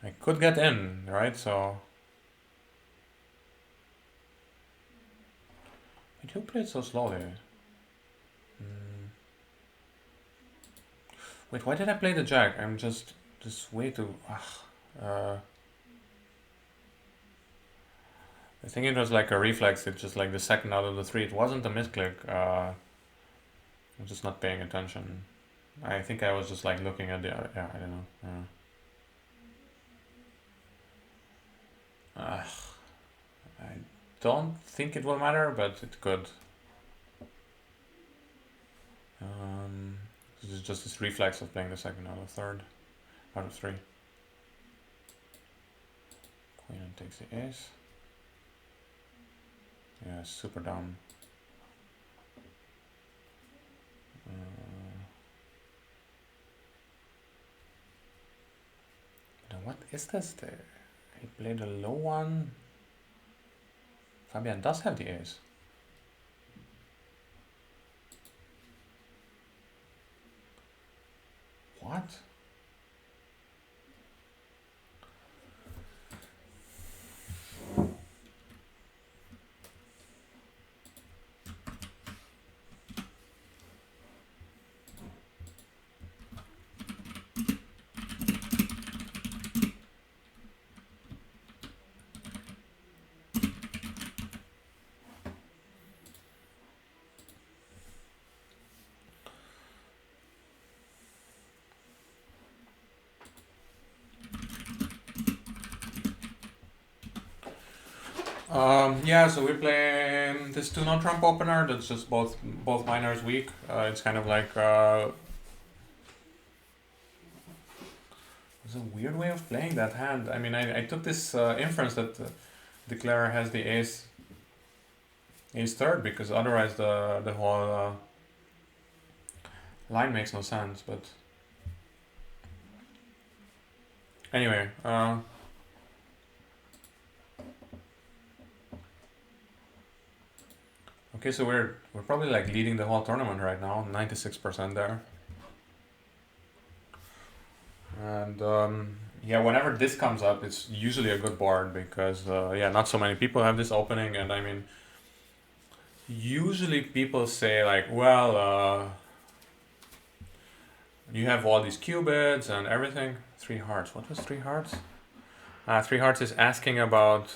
I could get in, right? So. Wait, who played so slowly? Wait, why did I play the jack? I'm just way too. I think it was like a reflex. It's just like the second out of the 3. It wasn't a misclick. I'm just not paying attention. I think I was just like looking at the. Yeah, I don't know. I don't think it will matter, but it could. This is just this reflex of playing the second out of 3rd, out of 3. Queen takes the ace. Yeah, super dumb. Now what is this there? He played a low one. Fabian does have the ace. What? Yeah, so we play this 2-no trump opener. That's just both minors weak. It's kind of like it's a weird way of playing that hand. I mean, I took this inference that Declare has the ace 3rd because otherwise the whole line makes no sense. But anyway. Okay, so we're probably like leading the whole tournament right now, 96% there. And yeah, whenever this comes up, it's usually a good board because yeah, not so many people have this opening, and I mean, usually people say like, well, you have all these qubits and everything. 3 hearts. What was 3 hearts? 3 hearts is asking about.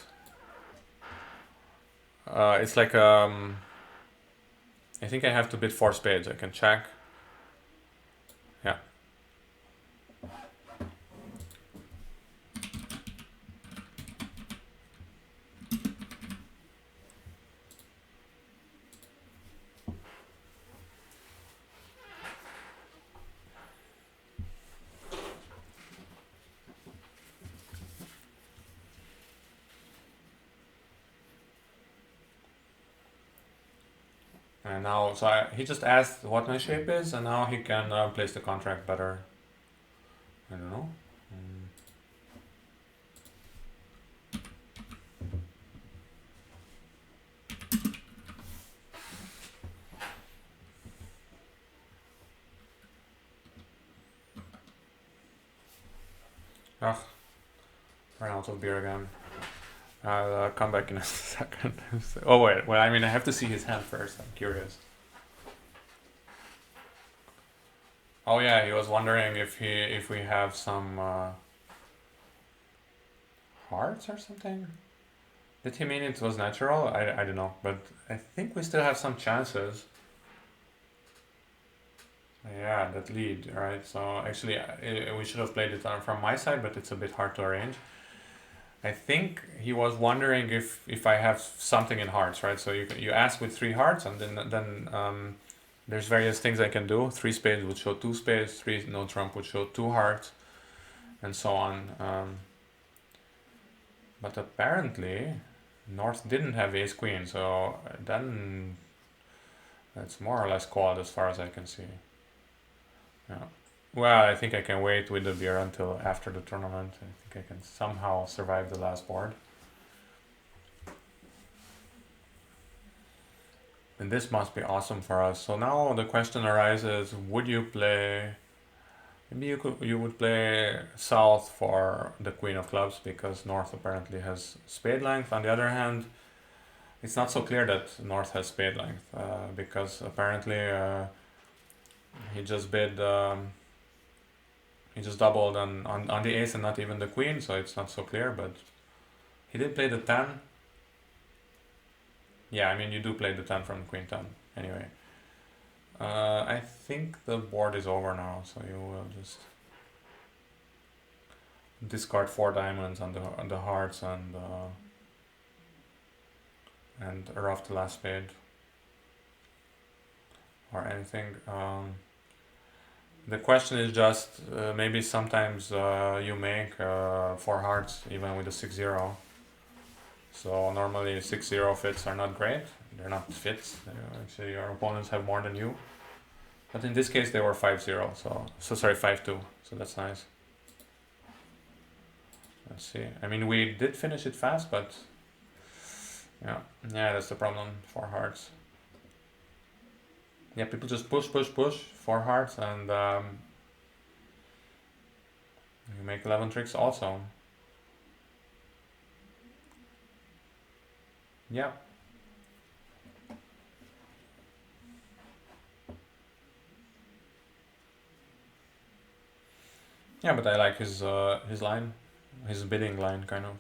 It's like I think I have to bid 4 spades. I can check. Yeah. And now, so he just asked what my shape is, and now he can place the contract better. I don't know. Ugh, ran out of beer again. I'll come back in a second. Oh wait, well I mean I have to see his hand first. I'm curious. Oh yeah, he was wondering if we have some hearts or something. Did he mean it was natural? I don't know, but I think we still have some chances. Yeah, that lead, right? So actually, we should have played it from my side, but it's a bit hard to arrange. I think he was wondering if I have something in hearts, right? So you ask with 3 hearts, and then there's various things I can do. 3 spades would show 2 spades, 3 no trump would show 2 hearts, and so on. But apparently, North didn't have ace queen, so then that's more or less called as far as I can see. Yeah. Well, I think I can wait with the beer until after the tournament. I think I can somehow survive the last board. And this must be awesome for us. So now the question arises, would you play... Maybe you would play south for the queen of clubs because north apparently has spade length. On the other hand, it's not so clear that north has spade length because apparently he just bid... he just doubled on the ace and not even the queen, so it's not so clear, but he did play the 10. Yeah, I mean, you do play the 10 from queen 10. Anyway. I think the board is over now, so you will just discard 4 diamonds on the hearts and rough the last spade. Or anything. The question is just, maybe sometimes you make 4 hearts even with a 6-0. So normally 6-0 fits are not great. They're not fits. Actually, your opponents have more than you. But in this case, they were 5-0. So sorry, 5-2. So that's nice. Let's see. I mean, we did finish it fast, but yeah, that's the problem. 4 hearts. Yeah, people just push, 4 hearts, and you make 11 tricks also. Yeah. Yeah, but I like his line, his bidding line, kind of.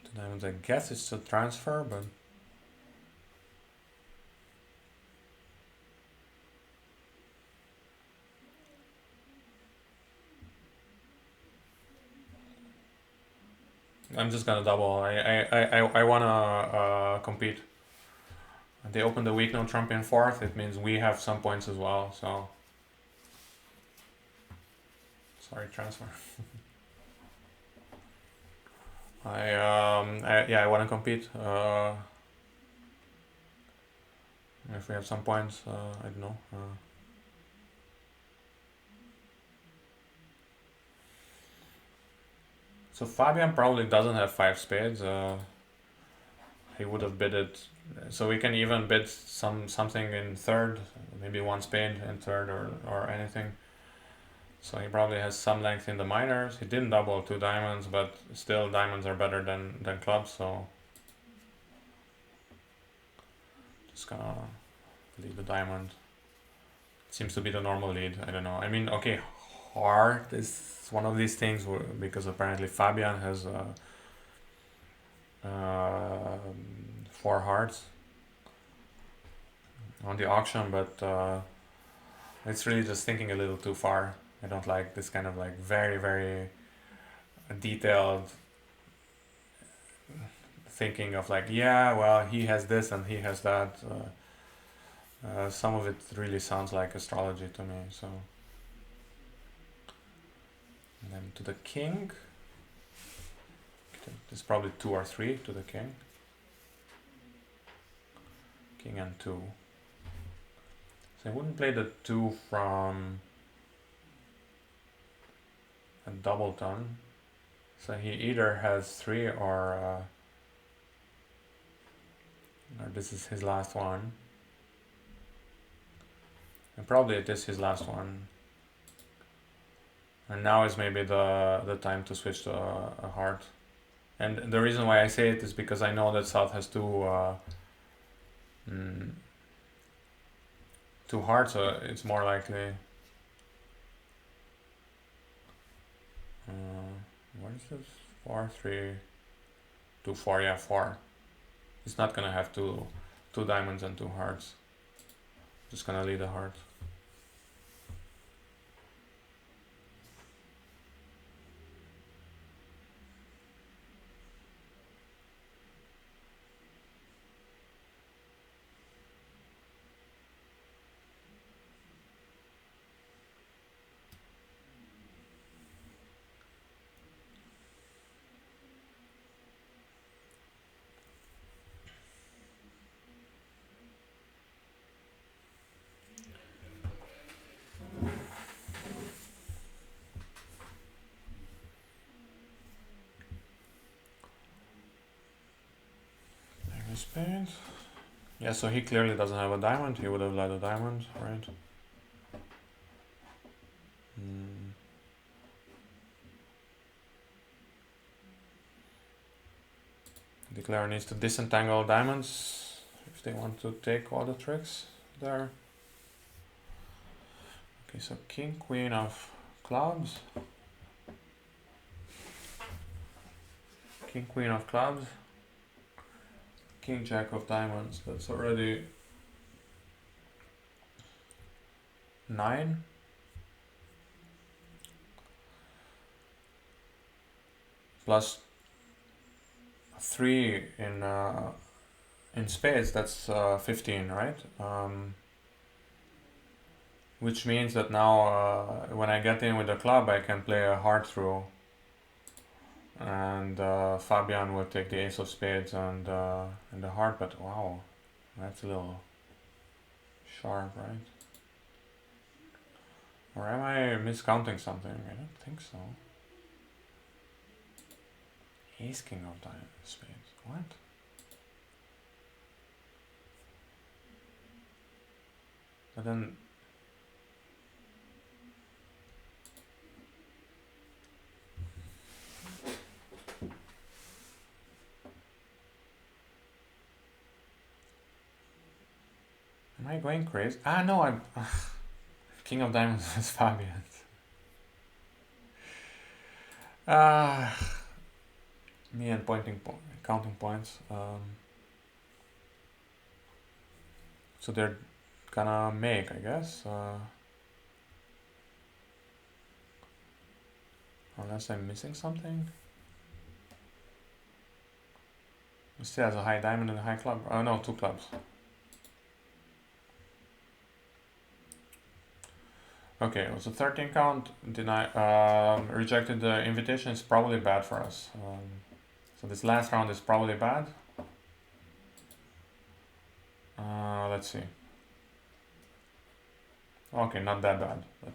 The diamonds, I guess it's a transfer, but I'm just gonna double. I wanna compete. They open the week, no trump in fourth. It means we have some points as well. So sorry, transfer. I want to compete. If we have some points, I don't know. So Fabian probably doesn't have 5 spades. He would have bid it. So we can even bid something in third, maybe 1 spade in third or anything. So he probably has some length in the minors. He didn't double 2 diamonds, but still diamonds are better than clubs. So just gonna lead the diamond. Seems to be the normal lead. I don't know. I mean, okay, heart is one of these things because apparently Fabian has 4 hearts on the auction, but it's really just thinking a little too far. I don't like this kind of like very, very detailed thinking of like, yeah, well, he has this and he has that. Some of it really sounds like astrology to me. So, and then to the king. There's probably 2 or 3 to the king. King and 2. So I wouldn't play the 2 from a double ton. So he either has 3 or this is his last one. And probably it is his last one. And now is maybe the time to switch to a heart. And the reason why I say it is because I know that South has 2 hearts, so it's more likely. What is this? 4, 3, 2, 4. Yeah, 4. It's not gonna have two diamonds and 2 hearts. Just gonna lead a heart. spade. Yeah, so he clearly doesn't have a diamond. He would have led a diamond, right? Declare needs to disentangle diamonds if they want to take all the tricks there. Okay, so king, queen of clubs. King, queen of clubs. King, jack of diamonds. That's already 9. Plus 3 in spades, that's 15, right? Which means that now when I get in with the club, I can play a heart through, and Fabian will take the ace of spades and the heart. But wow, that's a little sharp, right? Or am I miscounting something? I don't think so. Ace king of spades. What? But then. Am I going crazy? Ah, no, I'm. King of diamonds is Fabian. Me and counting points. So they're gonna make, I guess. Unless I'm missing something. He still has a high diamond and a high club. Oh no, 2 clubs. Okay, it was a 13 count. Rejected the invitation. It's probably bad for us. So this last round is probably bad. Let's see. Okay, not that bad, but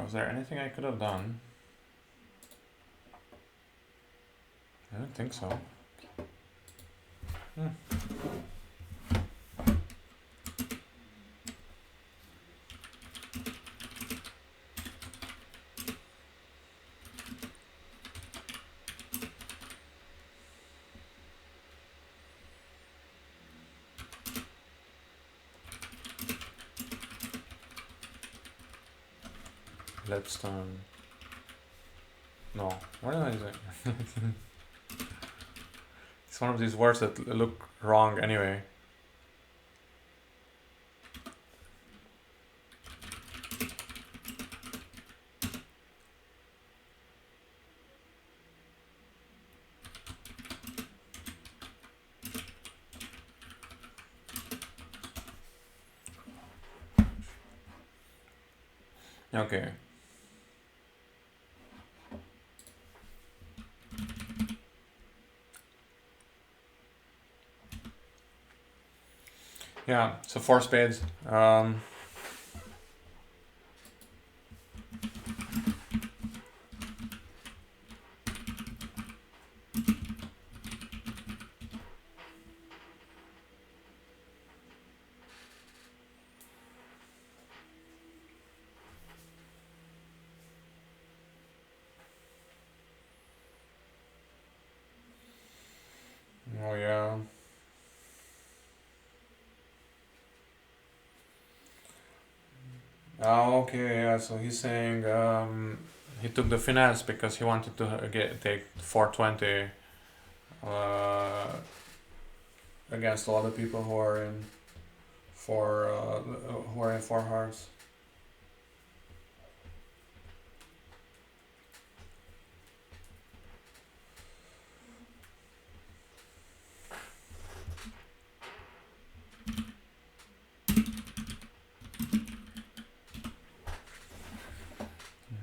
was there anything I could have done? I don't think so. Let's no, what did I say? It's one of these words that look wrong anyway. Okay. Yeah, so 4 spades. Oh yeah. Oh, okay, yeah, so he's saying he took the finesse because he wanted to take 420 against all the people who are in four hearts.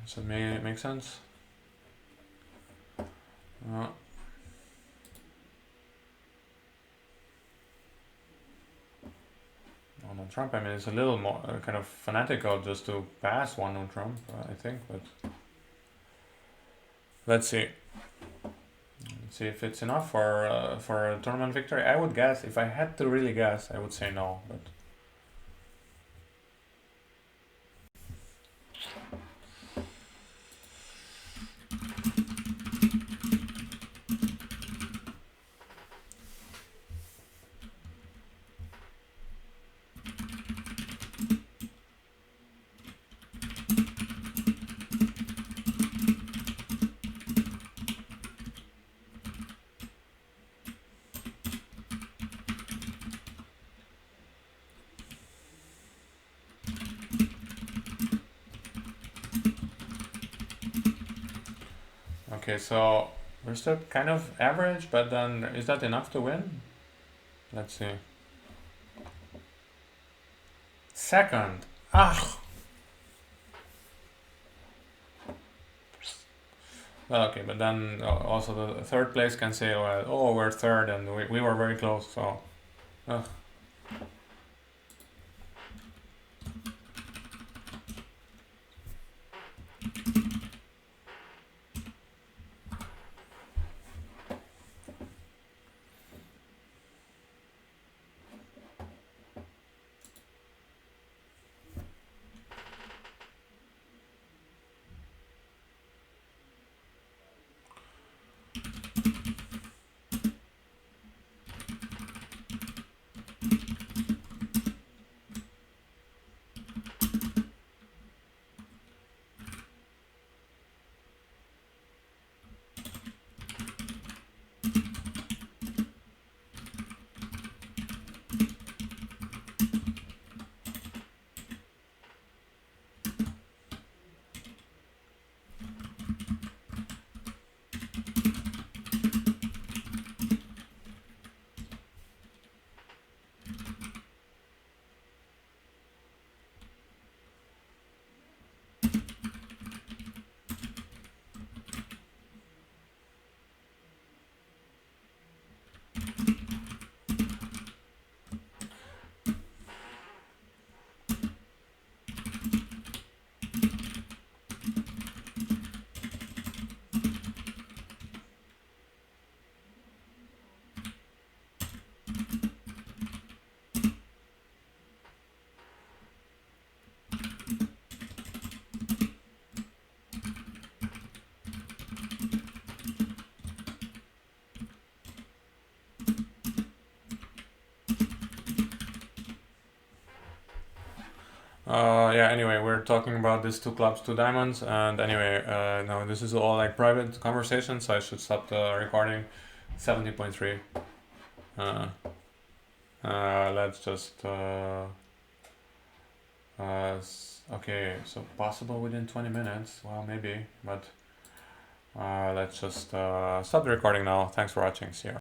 So it make sense? On Trump, I mean, it's a little more kind of fanatical just to pass one on Trump, I think, but let's see. see if it's enough for a tournament victory. I would guess, if I had to really guess, I would say no, but. Okay, so we're still kind of average, but then is that enough to win? Let's see. Second. Ah. Well, okay, but then also the third place can say, well, oh, we're third and we were very close, so. Ugh. Yeah, anyway, we're talking about these two clubs, two diamonds, and anyway, no, this is all like private conversation, so I should stop the recording. 70.3. Let's just, okay, so possible within 20 minutes, well, maybe, but let's just stop the recording now. Thanks for watching, see you.